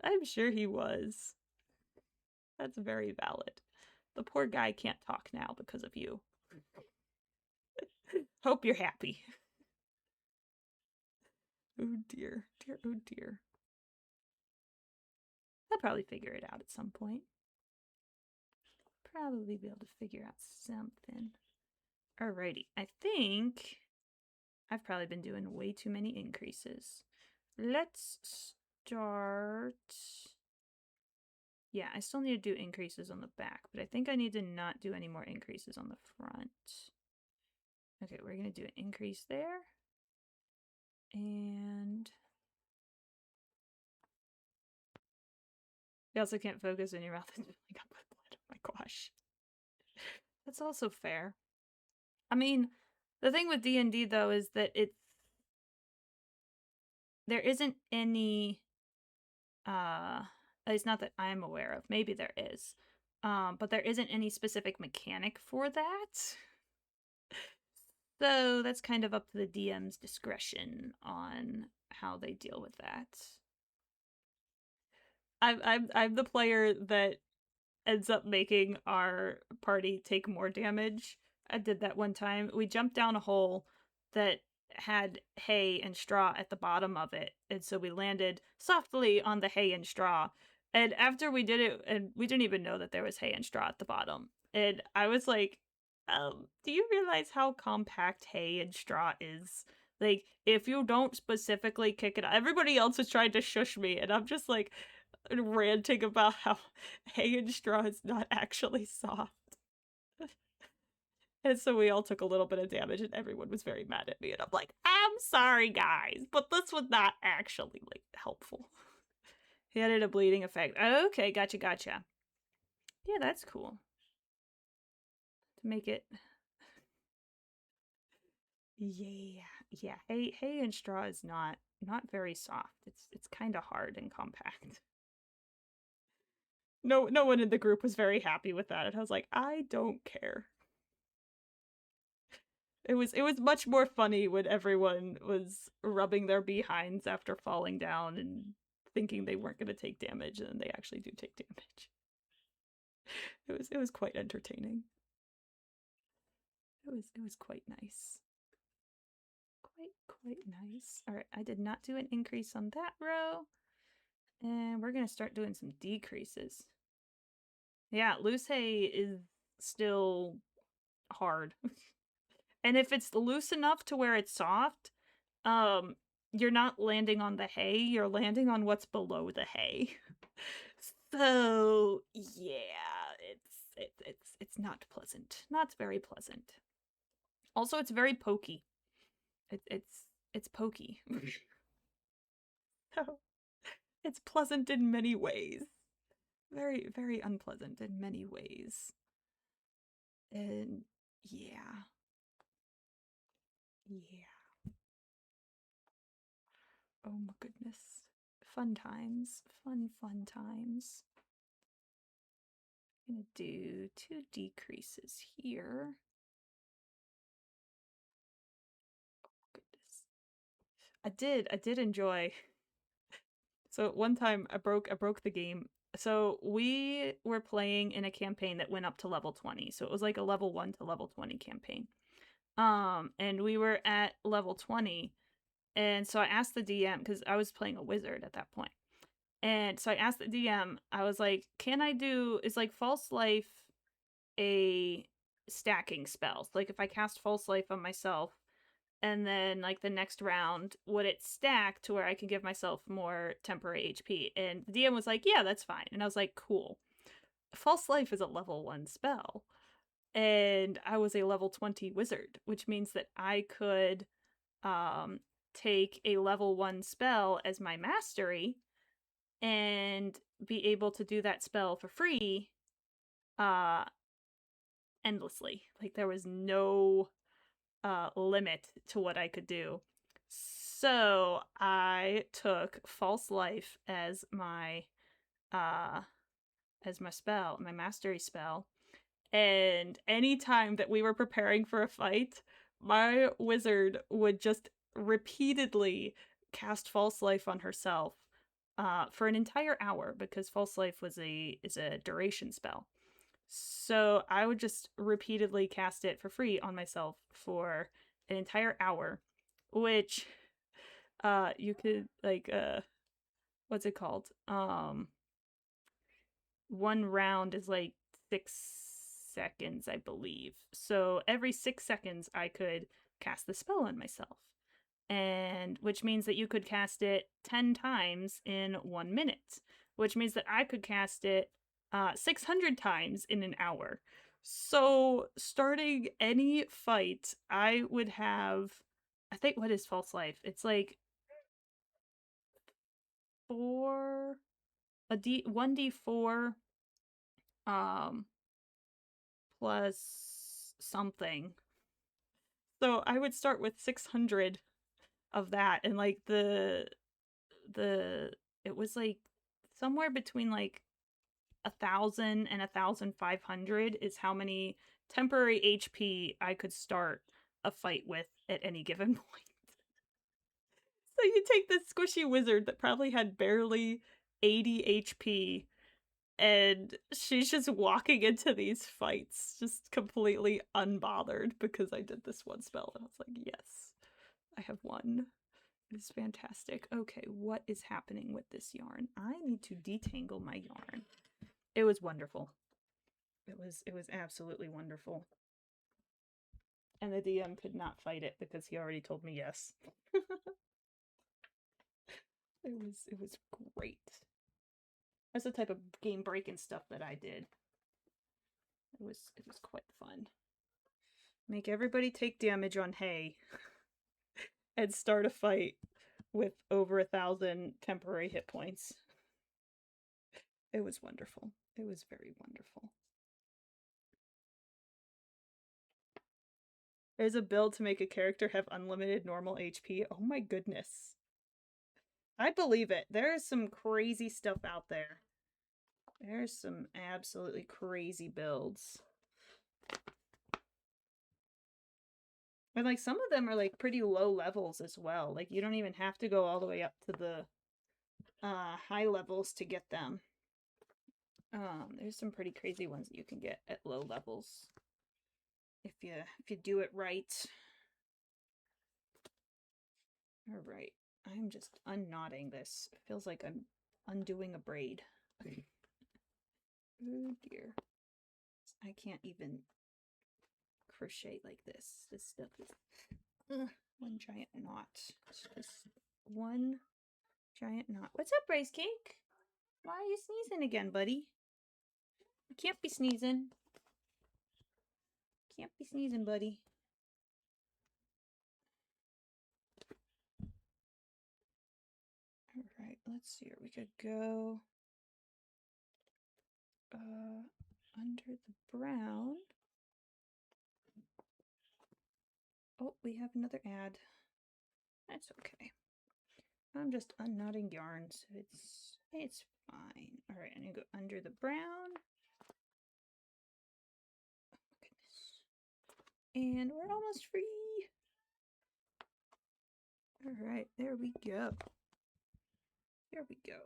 I'm sure he was. That's very valid. The poor guy can't talk now because of you. Hope you're happy. Oh dear. Dear, oh dear. I'll probably figure it out at some point. Probably be able to figure out something. Alrighty. I think I've probably been doing way too many increases. Let's start... Yeah, I still need to do increases on the back, but I think I need to not do any more increases on the front. Okay, we're going to do an increase there. And... You also can't focus in your mouth and filling up with blood. Oh my gosh. That's also fair. I mean, the thing with D&D though is that there isn't any at least not that I'm aware of. Maybe there is. But there isn't any specific mechanic for that. So that's kind of up to the DM's discretion on how they deal with that. I'm the player that ends up making our party take more damage. I did that one time. We jumped down a hole that had hay and straw at the bottom of it, and so we landed softly on the hay and straw. And after we did it, and we didn't even know that there was hay and straw at the bottom. And I was like, do you realize how compact hay and straw is? Like, if you don't specifically kick it, everybody else is trying to shush me, and I'm just like, ranting about how hay and straw is not actually soft. And so we all took a little bit of damage and everyone was very mad at me. And I'm like, I'm sorry, guys, but this was not actually, like, helpful. He added a bleeding effect. Okay, gotcha. Yeah, that's cool. To make it... Yeah. Hay and straw is not very soft. It's kind of hard and compact. No one in the group was very happy with that. And I was like, I don't care. It was much more funny when everyone was rubbing their behinds after falling down and thinking they weren't going to take damage, and then they actually do take damage. It was quite entertaining. It was quite nice. Quite nice. All right, I did not do an increase on that row, and we're going to start doing some decreases. Yeah, loose hay is still hard. And if it's loose enough to where it's soft, you're not landing on the hay, you're landing on what's below the hay. So, yeah, it's not pleasant. Not very pleasant. Also, it's very pokey. It's pokey. So, it's pleasant in many ways. Very, very unpleasant in many ways. And yeah. Oh my goodness. Fun times. Fun times. I'm gonna do 2 decreases here. Oh goodness. I did enjoy. So one time I broke the game. So we were playing in a campaign that went up to level 20. So it was like a level 1 to level 20 campaign. And we were at level 20. And so I asked the DM, because I was playing a wizard at that point. And so I asked the DM, I was like, can I do, is like false life a stacking spell? So like if I cast false life on myself, and then like the next round, would it stack to where I can give myself more temporary HP? And the DM was like, yeah, that's fine. And I was like, cool. False life is a level 1 spell. And I was a level 20 wizard, which means that I could take a level 1 spell as my mastery and be able to do that spell for free endlessly. Like there was no limit to what I could do. So I took False Life uh as my spell, my mastery spell. And anytime that we were preparing for a fight, my wizard would just repeatedly cast False Life on herself for an entire hour because False Life is a duration spell. So I would just repeatedly cast it for free on myself for an entire hour, which you could like what's it called? One round is like 6 seconds, I believe. So every 6 seconds I could cast the spell on myself. And which means that you could cast it 10 times in 1 minute, which means that I could cast it 600 times in an hour. So starting any fight, I would have, I think, what is False Life? It's like 1d4 um plus something. So I would start with 600 of that, and like the it was like somewhere between like 1,000 and 1,500 is how many temporary HP I could start a fight with at any given point. So you take this squishy wizard that probably had barely 80 HP, and she's just walking into these fights just completely unbothered because I did this one spell, and I was like, yes, I have won. It's fantastic. Okay, what is happening with this yarn? I need to detangle my yarn. It was wonderful. It was absolutely wonderful. And the DM could not fight it because he already told me yes. It was great. That's the type of game breaking stuff that I did. It was quite fun. Make everybody take damage on hay and start a fight with over 1,000 temporary hit points. It was wonderful. It was very wonderful. There's a build to make a character have unlimited normal HP. Oh my goodness. I believe it. There's some crazy stuff out there. There's some absolutely crazy builds. And like some of them are like pretty low levels as well. Like you don't even have to go all the way up to the high levels to get them. There's some pretty crazy ones that you can get at low levels if you do it right. All right, I'm just unknotting this. It feels like I'm undoing a braid. Oh dear, I can't even crochet like this. This stuff is one giant knot. It's just one giant knot. What's up, Rice Cake? Why are you sneezing again, buddy? You can't be sneezing. Can't be sneezing, buddy. Alright, let's see here. We could go under the brown. Oh, we have another ad. That's okay. I'm just unknotting yarn, so it's fine. Alright, I'm gonna go under the brown. Oh, goodness. And we're almost free. Alright, there we go. There we go.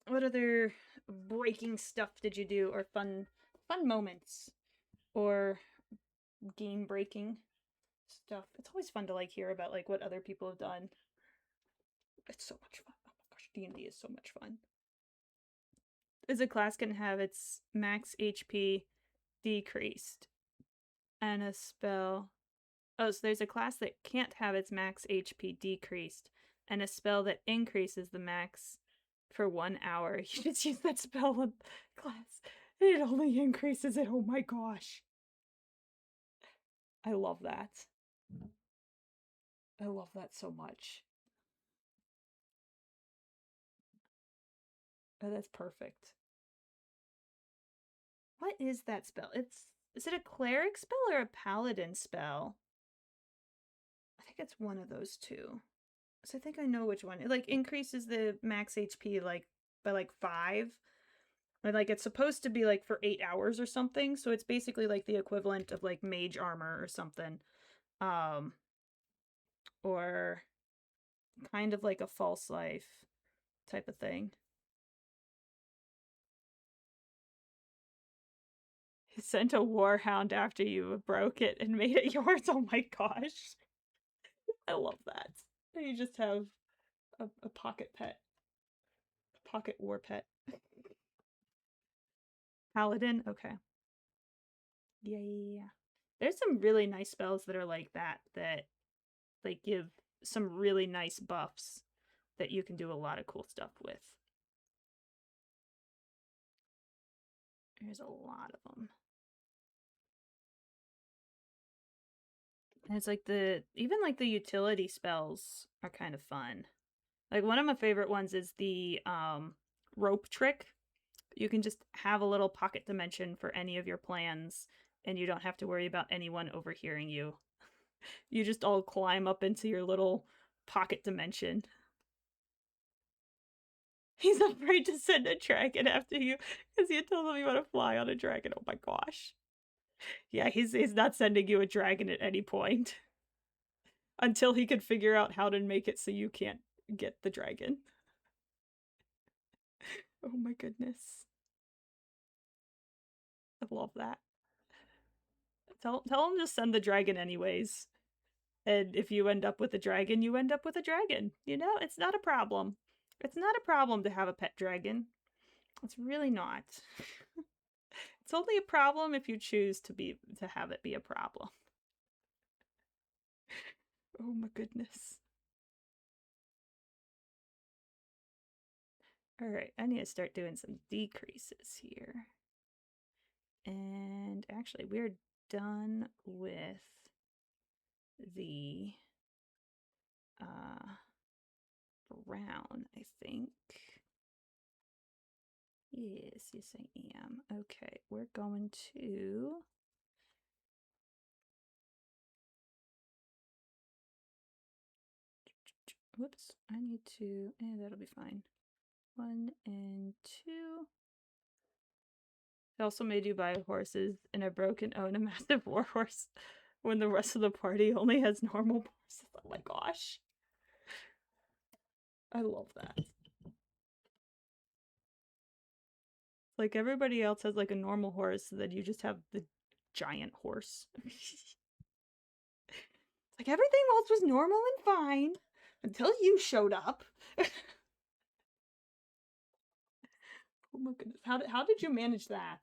What other breaking stuff did you do, or fun moments, or game breaking stuff? It's always fun to like hear about like what other people have done. It's so much fun. Oh my gosh, D&D is so much fun. As a class can have its max HP decreased, and a spell. Oh, so there's a class that can't have its max HP decreased, and a spell that increases the max for 1 hour. You just use that spell in class, and it only increases it. Oh my gosh. I love that. I love that so much. Oh, that's perfect. What is that spell? It's Is it a cleric spell or a paladin spell? I think it's one of those two. So I think I know which one. It like increases the max HP like by like 5. Or like it's supposed to be like for 8 hours or something. So it's basically like the equivalent of like mage armor or something. Or kind of like a false life type of thing. He sent a warhound after you broke it and made it yours. Oh my gosh. I love that. You just have a pocket pet. A pocket war pet. Paladin? Okay. Yeah. There's some really nice spells that are like that like give some really nice buffs that you can do a lot of cool stuff with. There's a lot of them. And it's like even like the utility spells are kind of fun. Like one of my favorite ones is the rope trick. You can just have a little pocket dimension for any of your plans and you don't have to worry about anyone overhearing you. You just all climb up into your little pocket dimension. He's afraid to send a dragon after you because you told him you want to fly on a dragon. Oh my gosh. Yeah, he's not sending you a dragon at any point. Until he could figure out how to make it so you can't get the dragon. Oh my goodness. I love that. Tell him to send the dragon anyways. And if you end up with a dragon, you end up with a dragon. You know, it's not a problem. It's not a problem to have a pet dragon. It's really not. It's only a problem if you choose to have it be a problem. Oh my goodness. Alright, I need to start doing some decreases here. And actually, we're done with the brown, I think. Yes, I am. Okay, we're going to... Whoops, I need to... that'll be fine. 1 and 2. It also made you buy horses and a broken own a massive war horse when the rest of the party only has normal horses. Oh my gosh. I love that. Like everybody else has like a normal horse, so then you just have the giant horse. Like everything else was normal and fine until you showed up. Oh my goodness. How did you manage that?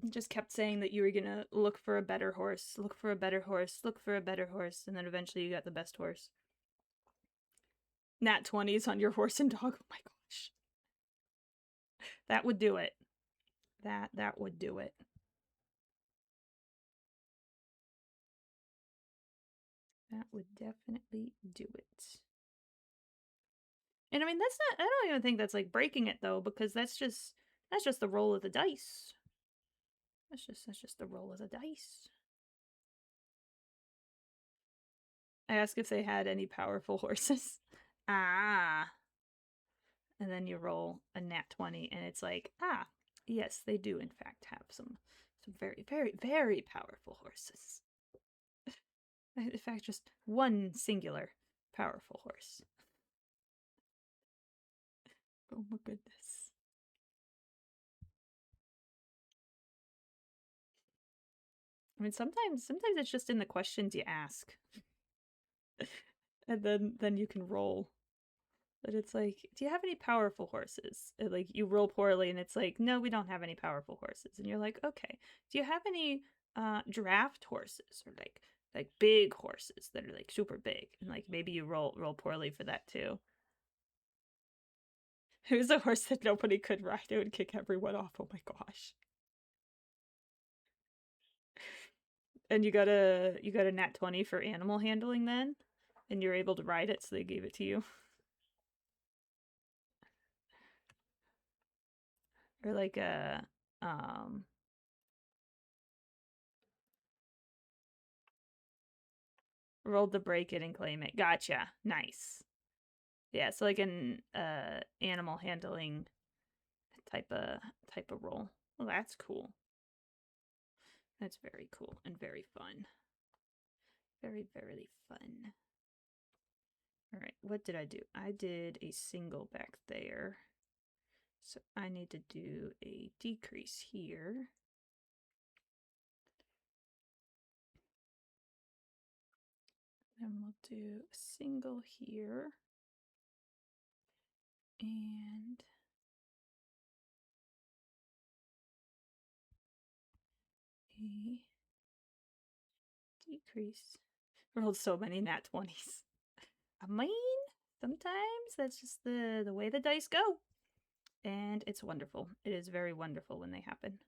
You just kept saying that you were gonna look for a better horse, look for a better horse, look for a better horse, and then eventually you got the best horse. Nat 20s on your horse and dog. Oh my gosh. That would do it. That would do it. That would definitely do it. And I mean, that's not, I don't even think that's like breaking it though, because that's just the roll of the dice. That's just the roll of the dice. I asked if they had any powerful horses. Ah. And then you roll a nat 20 and it's like, ah, yes, they do in fact have some very, very, very powerful horses. In fact, just one singular powerful horse. Oh my goodness. I mean, sometimes it's just in the questions you ask. And then you can roll. But it's like, do you have any powerful horses? And like you roll poorly and it's like, no, we don't have any powerful horses. And you're like, okay. Do you have any draft horses or like big horses that are like super big? And like maybe you roll poorly for that too. It was a horse that nobody could ride. It would kick everyone off. Oh my gosh. And you got a nat 20 for animal handling then? And you're able to ride it, so they gave it to you. Or like a Rolled to break it and claim it. Gotcha. Nice. Yeah, so like an animal handling type of roll. Well, that's cool. That's very cool and very fun. Very, very fun. Alright, what did I do? I did a single back there. So I need to do a decrease here. Then we'll do a single here. And a decrease. Rolled so many nat 20s. I mean, sometimes that's just the way the dice go. And it's wonderful. It is very wonderful when they happen.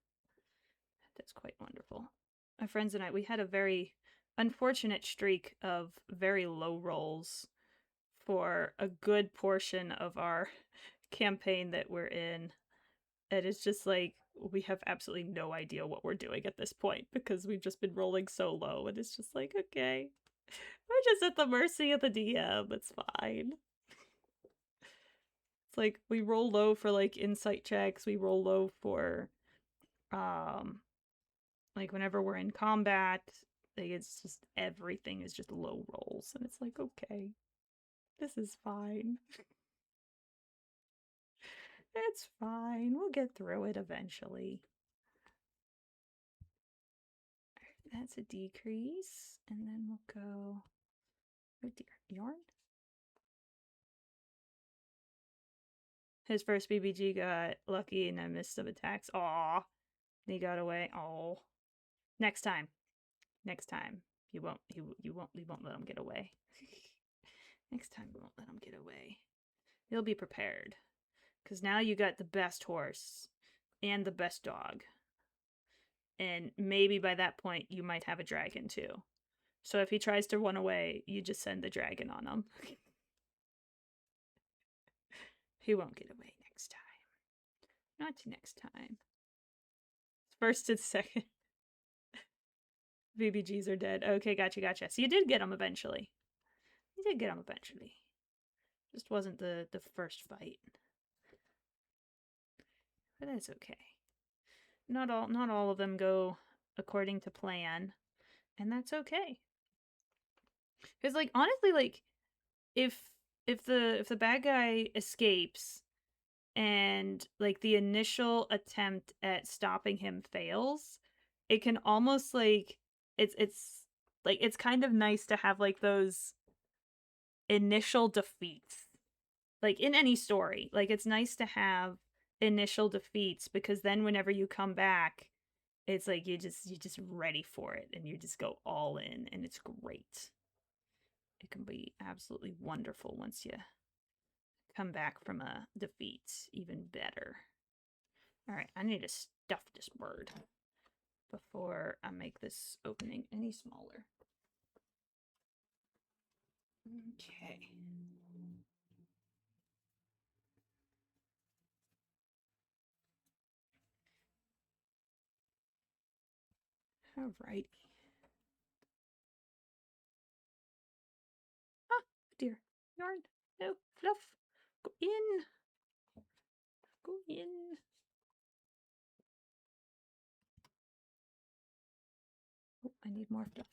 That's quite wonderful. My friends and I, we had a very unfortunate streak of very low rolls for a good portion of our campaign that we're in. And it's just like, we have absolutely no idea what we're doing at this point because we've just been rolling so low. And it's just like, okay, we're just at the mercy of the DM. It's fine. It's like, we roll low for like insight checks. We roll low for, like whenever we're in combat, like it's just, everything is just low rolls. And it's like, okay, this is fine. It's fine. We'll get through it eventually. That's a decrease. And then we'll go... Oh dear. Yarn? His first BBG got lucky and I missed some attacks. Aw. He got away. Oh. Next time. Next time. You won't let him get away. Next time you won't let him get away. You'll be prepared. Because now you got the best horse and the best dog. And maybe by that point, you might have a dragon too. So if he tries to run away, you just send the dragon on him. He won't get away next time. Not next time. First and second. VBGs are dead. Okay, gotcha. So you did get him eventually. You did get him eventually. Just wasn't the first fight. But that's okay. Not all of them go according to plan, and that's okay. Because like honestly, like if the bad guy escapes and like the initial attempt at stopping him fails, it can almost like it's kind of nice to have like those initial defeats. Like in any story, like it's nice to have initial defeats because then whenever you come back, it's like you're just ready for it and you just go all in and it's great. It can be absolutely wonderful once you come back from a defeat. Even better. Alright, I need to stuff this bird before I make this opening any smaller. Okay. Alrighty. Ah, dear. Yarn. No, fluff. Go in. Go in. Oh, I need more fluff.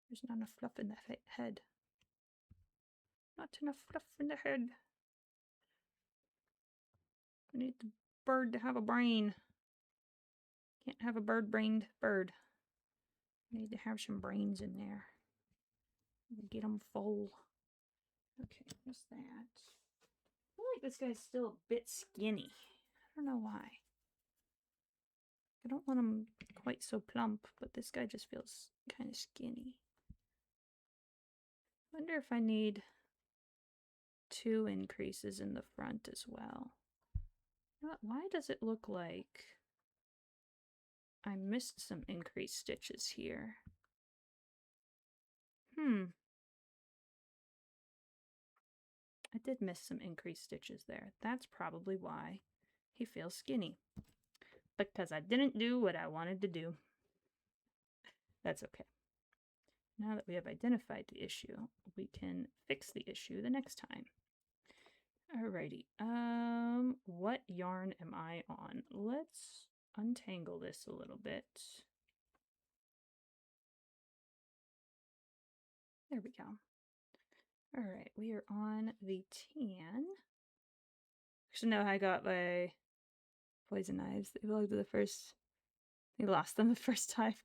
There's not enough fluff in the head. Not enough fluff in the head. I need the bird to have a brain. Can't have a bird-brained bird. I need to have some brains in there. Get them full. Okay, what's that? I feel like this guy's still a bit skinny. I don't know why. I don't want him quite so plump, but this guy just feels kind of skinny. Wonder if I need 2 increases in the front as well. Why does it look like I missed some increased stitches here? I did miss some increased stitches there. That's probably why he feels skinny. because I didn't do what I wanted to do. That's okay. Now that we have identified the issue, we can fix the issue the next time. Alrighty. What yarn am I on? Let's untangle this a little bit. There we go. Alright, we are on the tan. Actually, no, I got my poison knives. They belonged to the first... He lost them the first time.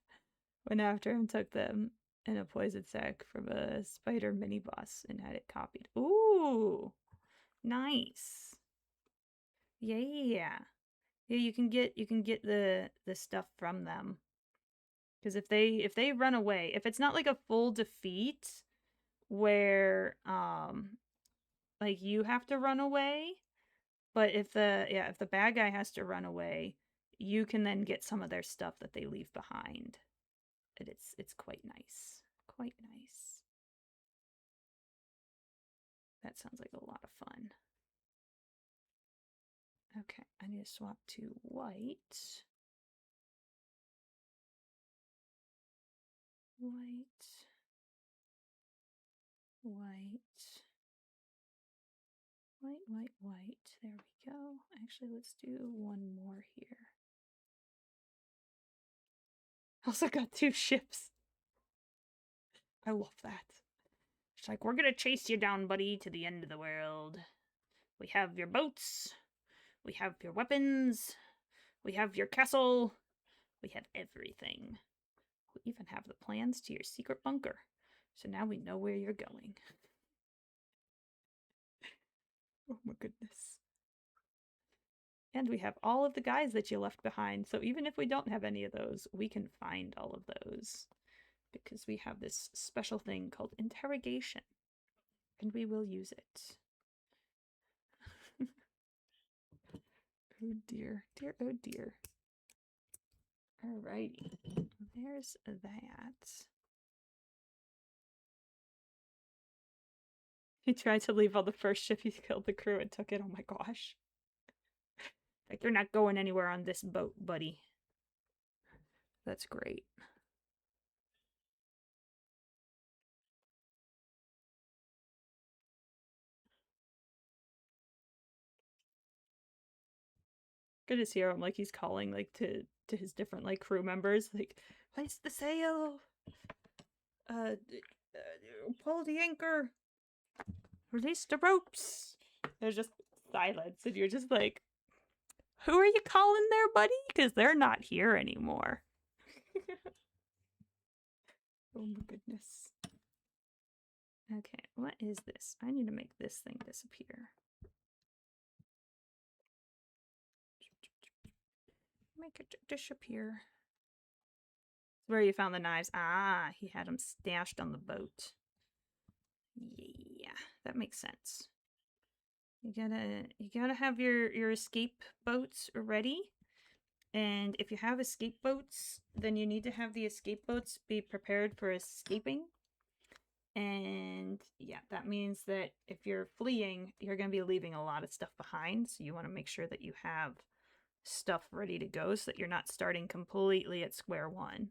Went after him, took them in a poison sack from a spider mini boss and had it copied. Ooh! Nice. Yeah. Yeah, you can get the stuff from them. Because if they run away, if it's not like a full defeat where like you have to run away, but if the bad guy has to run away, you can then get some of their stuff that they leave behind. And it's quite nice. Quite nice. That sounds like a lot of fun. Okay, I need to swap to white. White. White. White, white, white. There we go. Actually, let's do one more here. Also got 2 ships. I love that. It's like, we're gonna chase you down, buddy, to the end of the world. We have your boats. We have your weapons. We have your castle. We have everything. We even have the plans to your secret bunker. So now we know where you're going. Oh my goodness. And we have all of the guys that you left behind. So even if we don't have any of those, we can find all of those. Because we have this special thing called interrogation. And we will use it. Oh dear. Dear, oh dear. Alrighty. There's that. He tried to leave on the first ship. He killed the crew and took it. Oh my gosh. Like, you're not going anywhere on this boat, buddy. That's great. Good to hear him, like, he's calling, like, to his different, like, crew members. Like, place the sail! Pull the anchor! Release the ropes! There's just silence, and you're just like, who are you calling there, buddy? Because they're not here anymore. Oh my goodness. Okay, what is this? I need to make this thing disappear. Make it disappear. Where you found the knives. Ah, he had them stashed on the boat. Yeah, that makes sense. You gotta have your escape boats ready. And if you have escape boats, then you need to have the escape boats be prepared for escaping. And yeah, that means that if you're fleeing, you're going to be leaving a lot of stuff behind. So you want to make sure that you have stuff ready to go so that you're not starting completely at square one.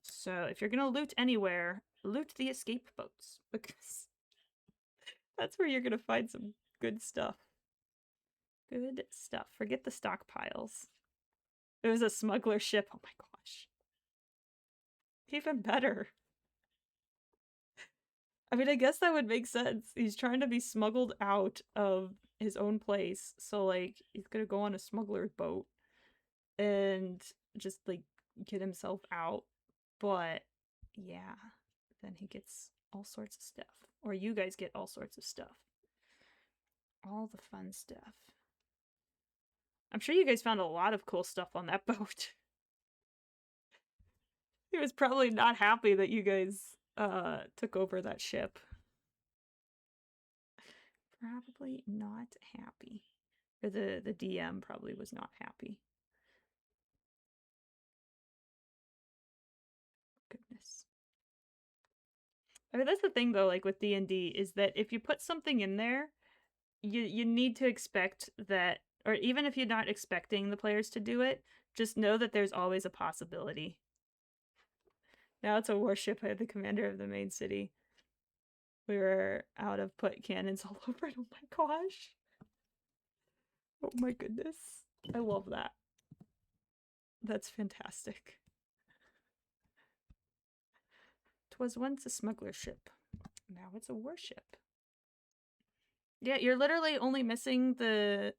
So if you're going to loot anywhere, loot the escape boats, because that's where you're going to find some good stuff. Good stuff. Forget the stockpiles. It was a smuggler ship. Oh my gosh. Even better. I mean, I guess that would make sense. He's trying to be smuggled out of his own place. So, like, he's gonna go on a smuggler's boat and just, like, get himself out. But, yeah. Then he gets all sorts of stuff. Or you guys get all sorts of stuff. All the fun stuff. I'm sure you guys found a lot of cool stuff on that boat. He was probably not happy that you guys took over that ship. Probably not happy. Or the DM probably was not happy. Goodness. I mean, that's the thing though, like with D&D, is that if you put something in there, you need to expect that or even if you're not expecting the players to do it, just know that there's always a possibility. Now it's a warship by the commander of the main city. We were out of put cannons all over it. Oh my gosh. Oh my goodness. I love that. That's fantastic. 'Twas once a smuggler ship. Now it's a warship. Yeah, you're literally only missing the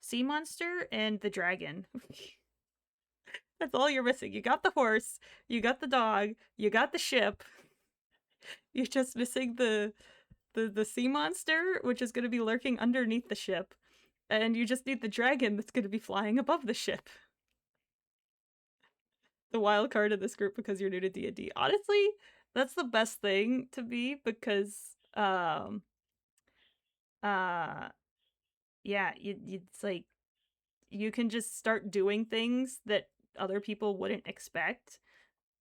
sea monster and the dragon. That's all you're missing. You got the horse, you got the dog, you got the ship. You're just missing the sea monster, which is going to be lurking underneath the ship, and you just need the dragon that's going to be flying above the ship. The wild card in this group because you're new to D&D. Honestly, that's the best thing to be because yeah, it's like you can just start doing things that other people wouldn't expect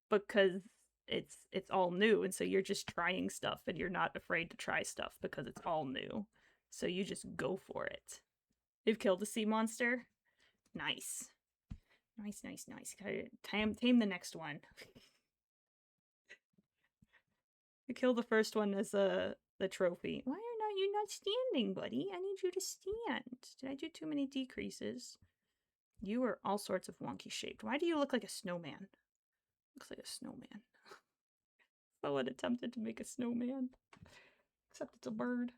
because it's all new, and so you're just trying stuff and you're not afraid to try stuff because it's all new. So you just go for it. You've killed a sea monster? Nice. Nice, nice, nice. Tame the next one. You kill the first one as the trophy. Why are you not standing, buddy? I need you to stand. Did I do too many decreases? You are all sorts of wonky shaped. Why do you look like a snowman? Looks like a snowman. Someone attempted to make a snowman. Except it's a bird.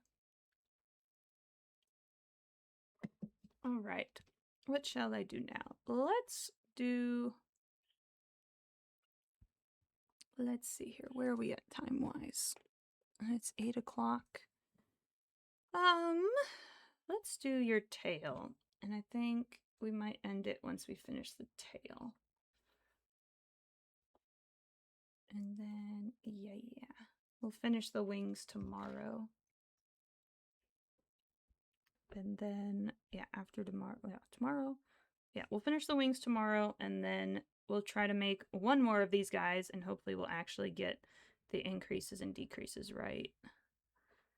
Alright. What shall I do now? Let's see here. Where are we at time-wise? It's 8 o'clock. Let's do your tail. And I think we might end it once we finish the tail. And then, yeah. We'll finish the wings tomorrow. And then, yeah, after tomorrow, we'll finish the wings tomorrow, and then we'll try to make one more of these guys, and hopefully we'll actually get the increases and decreases right.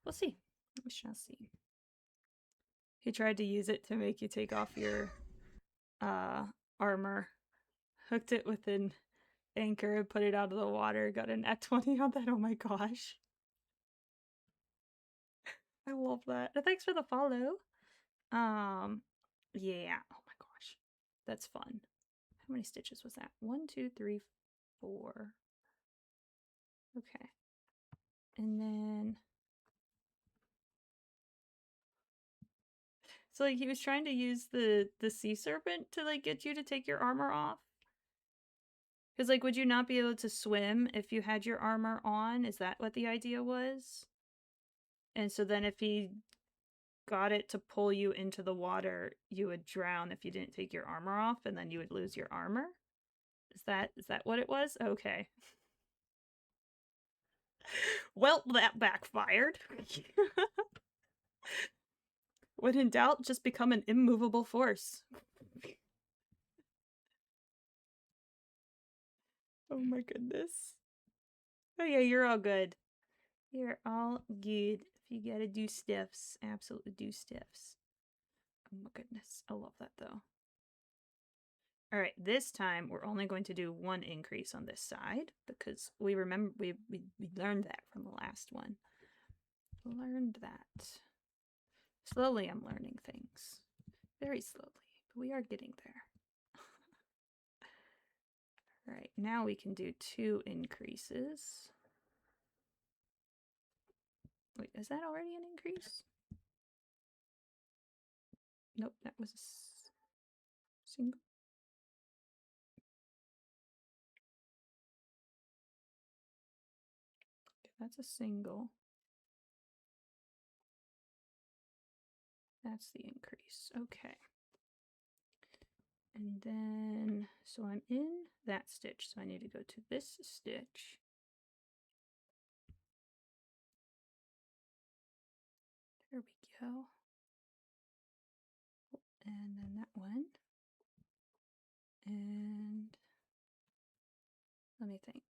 We'll see. We shall see. He tried to use it to make you take off your armor. Hooked it with an anchor and put it out of the water. Got an nat 20 on that. Oh my gosh. I love that. Thanks for the follow. Yeah. Oh my gosh. That's fun. How many stitches was that? 1, 2, 3, 4. Okay. And then... So, like, he was trying to use the sea serpent to, like, get you to take your armor off? Because, like, would you not be able to swim if you had your armor on? Is that what the idea was? And so then if he got it to pull you into the water, you would drown if you didn't take your armor off, and then you would lose your armor? Is that what it was? Okay. Well, that backfired. When in doubt, just become an immovable force. Oh my goodness. Oh yeah, you're all good. You're all good. If you gotta do stiffs, absolutely do stiffs. Oh my goodness. I love that though. Alright, this time we're only going to do one increase on this side because we remember we learned that from the last one. Learned that. Slowly I'm learning things. Very slowly, but we are getting there. Alright, now we can do 2 increases. Wait, is that already an increase? Nope, that was a single. Okay, that's a single. That's the increase. Okay. And then, so I'm in that stitch, so I need to go to this stitch. There we go. And then that one. And let me think.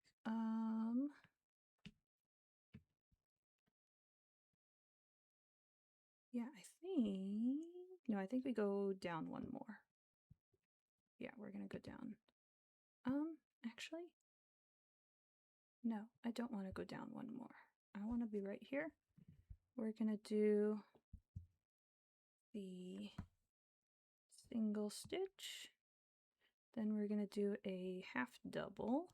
Yeah, I think No, I think we go down one more. Yeah, we're gonna go down. Actually, no, I don't want to go down one more. I want to be right here. We're gonna do the single stitch. Then we're gonna do a half double.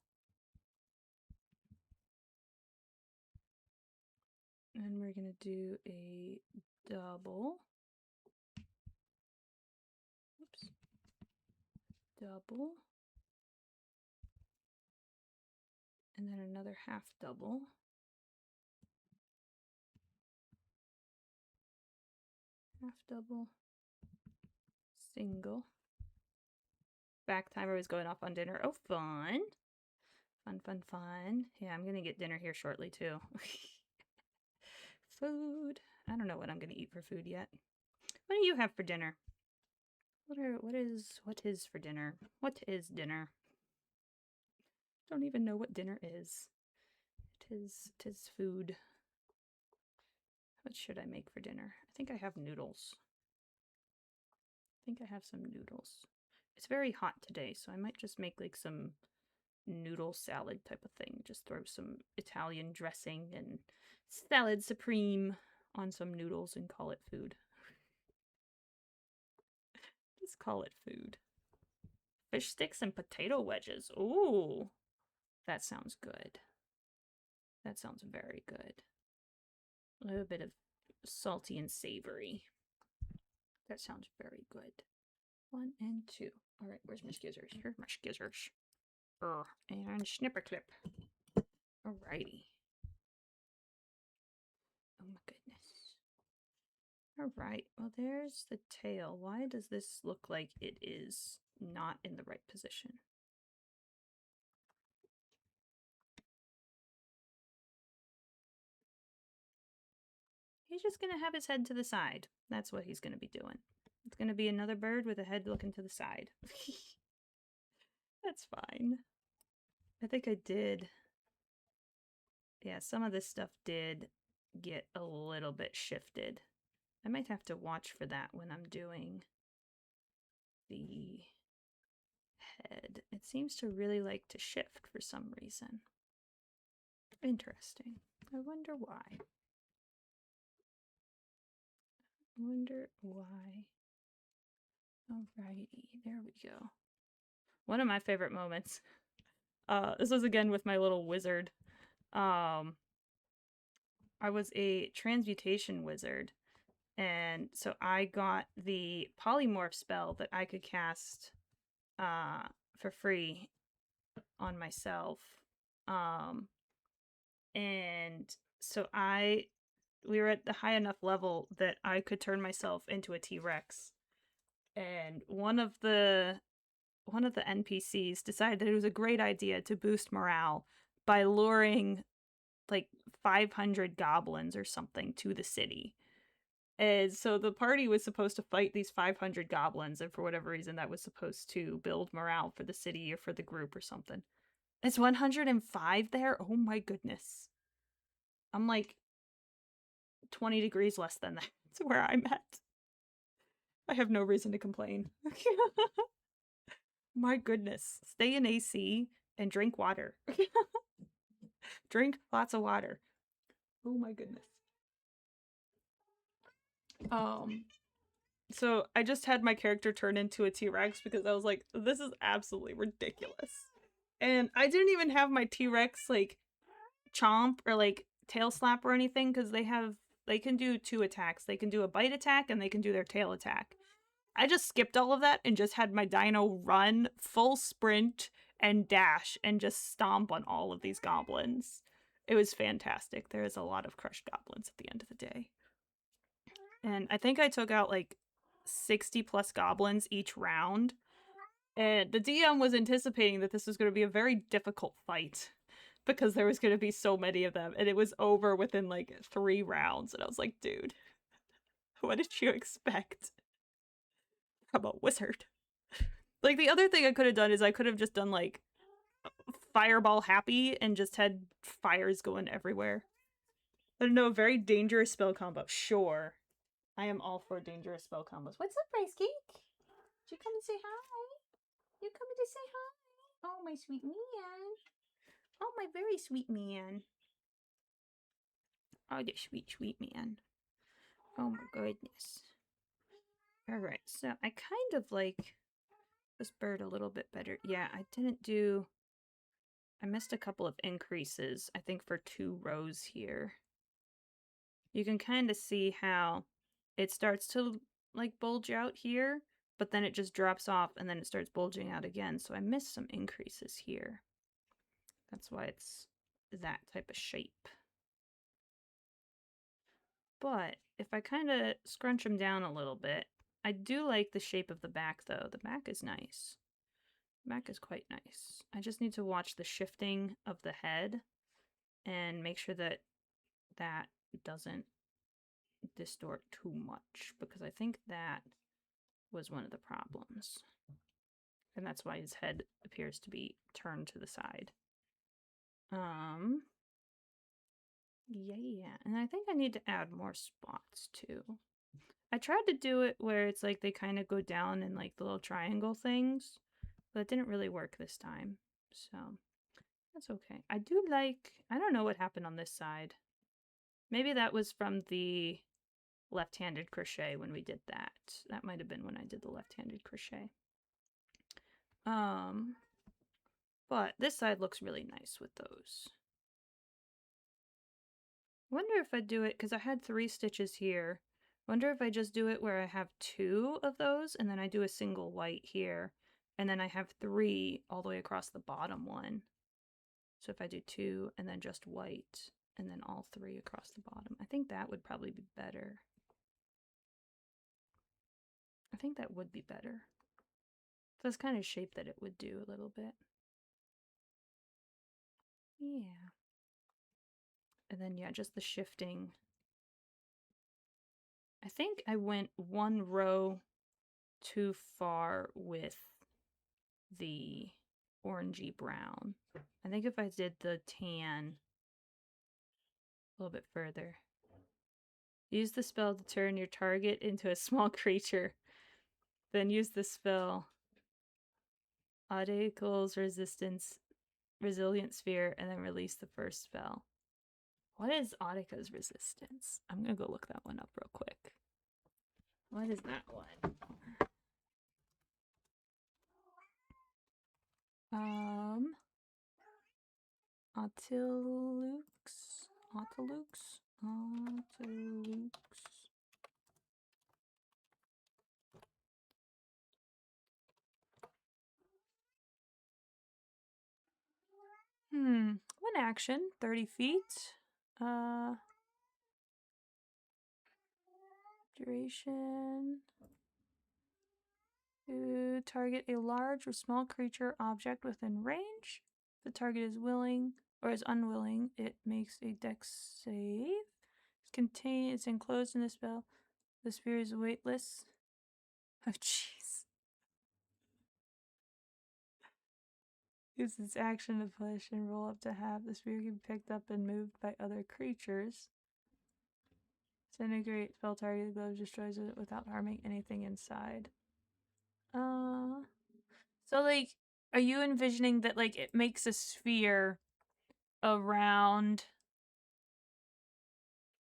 And we're gonna do a double. Oops. Double. And then another half double. Half double. Single. Back timer was going off on dinner. Oh, fun. Fun, fun, fun. Yeah, I'm gonna get dinner here shortly too. Food. I don't know what I'm gonna eat for food yet. What do you have for dinner? What is for dinner? What is dinner? Don't even know what dinner is. Tis food. What should I make for dinner? I think I have noodles. I think I have some noodles. It's very hot today, so I might just make like some noodle salad type of thing. Just throw some Italian dressing and salad supreme on some noodles and call it food. Just call it food. Fish sticks and potato wedges. Ooh, that sounds good. That sounds very good. A little bit of salty and savory. That sounds very good. 1 and 2. All right, where's my skizzers? Here's my skizzers. And snipper clip. Alrighty. Oh my goodness. Alright, well there's the tail. Why does this look like it is not in the right position? He's just gonna have his head to the side. That's what he's gonna be doing. It's gonna be another bird with a head looking to the side. That's fine. I think I did. Yeah, some of this stuff did get a little bit shifted. I might have to watch for that when I'm doing the head. It seems to really like to shift for some reason. Interesting. I wonder why. I wonder why. Alrighty, there we go. One of my favorite moments. This was again with my little wizard. I was a transmutation wizard, and so I got the polymorph spell that I could cast for free on myself. And so we were at the high enough level that I could turn myself into a T-Rex. And one of the NPCs decided that it was a great idea to boost morale by luring like 500 goblins or something to the city. And so the party was supposed to fight these 500 goblins, and for whatever reason that was supposed to build morale for the city or for the group or something. It's 105 there? Oh my goodness. I'm like 20 degrees less than that. That's where I'm at. I have no reason to complain. My goodness. Stay in AC and drink water. Drink lots of water. Oh my goodness. So I just had my character turn into a T-Rex because I was like, this is absolutely ridiculous. And I didn't even have my T-Rex like chomp or like tail slap or anything because they can do 2 attacks. They can do a bite attack and they can do their tail attack. I just skipped all of that and just had my dino run full sprint and dash and just stomp on all of these goblins. It was fantastic. There is a lot of crushed goblins at the end of the day. And I think I took out like 60 plus goblins each round. And the DM was anticipating that this was going to be a very difficult fight because there was going to be so many of them. And it was over within like 3 rounds. And I was like, dude, what did you expect? I'm a wizard. Like, the other thing I could have done is I could have just done like fireball happy and just had fires going everywhere. I don't know, a very dangerous spell combo. Sure. I am all for dangerous spell combos. What's up, Rice Cake? Did you come and say hi? You coming to say hi? Oh, my sweet man. Oh, my very sweet man. Oh, the sweet, sweet man. Oh, my goodness. Alright, so I kind of like this bird a little bit better. Yeah, I missed a couple of increases, I think for 2 rows here. You can kind of see how it starts to like bulge out here, but then it just drops off and then it starts bulging out again. So I missed some increases here. That's why it's that type of shape. But if I kind of scrunch them down a little bit, I do like the shape of the back though. The back is nice. The back is quite nice. I just need to watch the shifting of the head and make sure that that doesn't distort too much, because I think that was one of the problems. And that's why his head appears to be turned to the side. Yeah, and I think I need to add more spots too. I tried to do it where it's like they kind of go down in like the little triangle things, but it didn't really work this time. So that's okay. I do like, I don't know what happened on this side. Maybe that was from the left-handed crochet when we did that. That might have been when I did the left-handed crochet. But this side looks really nice with those. Wonder if I do it, because I had 3 stitches here. Wonder if I just do it where I have 2 of those, and then I do a single white here, and then I have 3 all the way across the bottom one. So if I do 2, and then just white, and then all 3 across the bottom. I think that would probably be better. I think that would be better. That's kind of shape that it would do a little bit. Yeah. And then, yeah, just the shifting. I think I went 1 row too far with the orangey brown. I think if I did the tan a little bit further. Use the spell to turn your target into a small creature. Then use the spell Audicle's Resilient Sphere, and then release the first spell. What is Audica's resistance? I'm gonna go look that one up real quick. What is that one? Autilux. One action, 30 feet. Duration. To target a large or small creature object within range. If the target is willing or is unwilling, it makes a dex save. It's enclosed in the spell. The sphere is weightless. Oh, jeez. Use its action to push and roll up to half. The sphere can be picked up and moved by other creatures. Disintegrate spell target glove destroys it without harming anything inside. So like, are you envisioning that like it makes a sphere around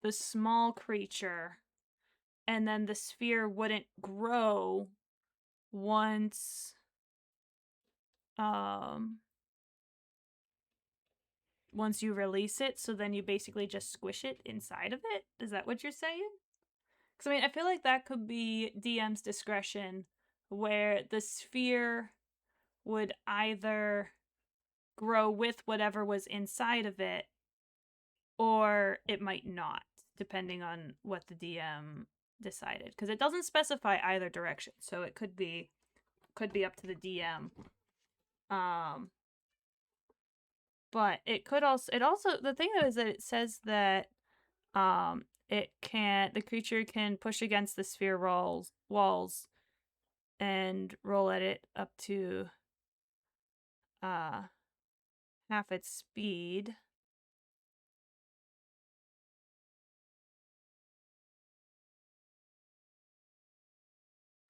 the small creature, and then the sphere wouldn't grow once once you release it, so then you basically just squish it inside of it? Is that what you're saying? Because I mean, I feel like that could be DM's discretion, where the sphere would either grow with whatever was inside of it, or it might not, depending on what the DM decided. Because it doesn't specify either direction, so it could be up to the DM. But it could also, the thing is that it says that the creature can push against the sphere walls and roll at it up to half its speed.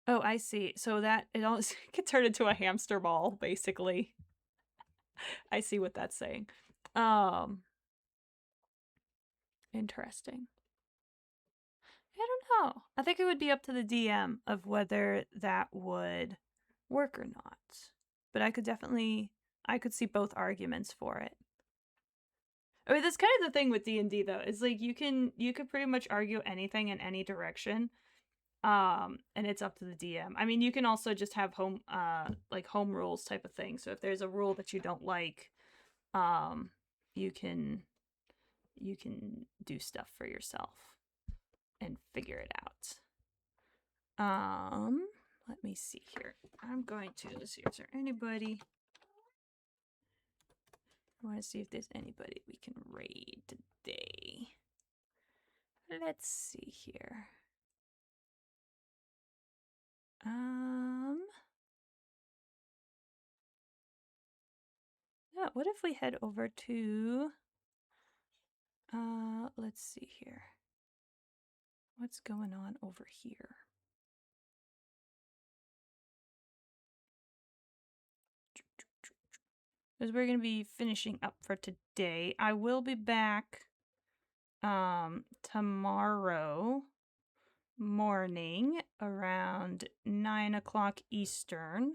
Oh, I see. So that it all can turn into a hamster ball, basically. I see what that's saying. Um, Interesting. I don't know. I think it would be up to the DM of whether that would work or not. But I could see both arguments for it. I mean, that's kind of the thing with D&D though. Is like you could pretty much argue anything in any direction. And it's up to the DM. I mean, you can also just have home rules type of thing. So if there's a rule that you don't like, um you can do stuff for yourself and figure it out. Let me see here. I'm going to see, is there anybody? I want to see if there's anybody we can raid today. Let's see here. Yeah, what if we head over to let's see here. What's going on over here? Because we're going to be finishing up for today. I will be back tomorrow morning around 9 o'clock Eastern.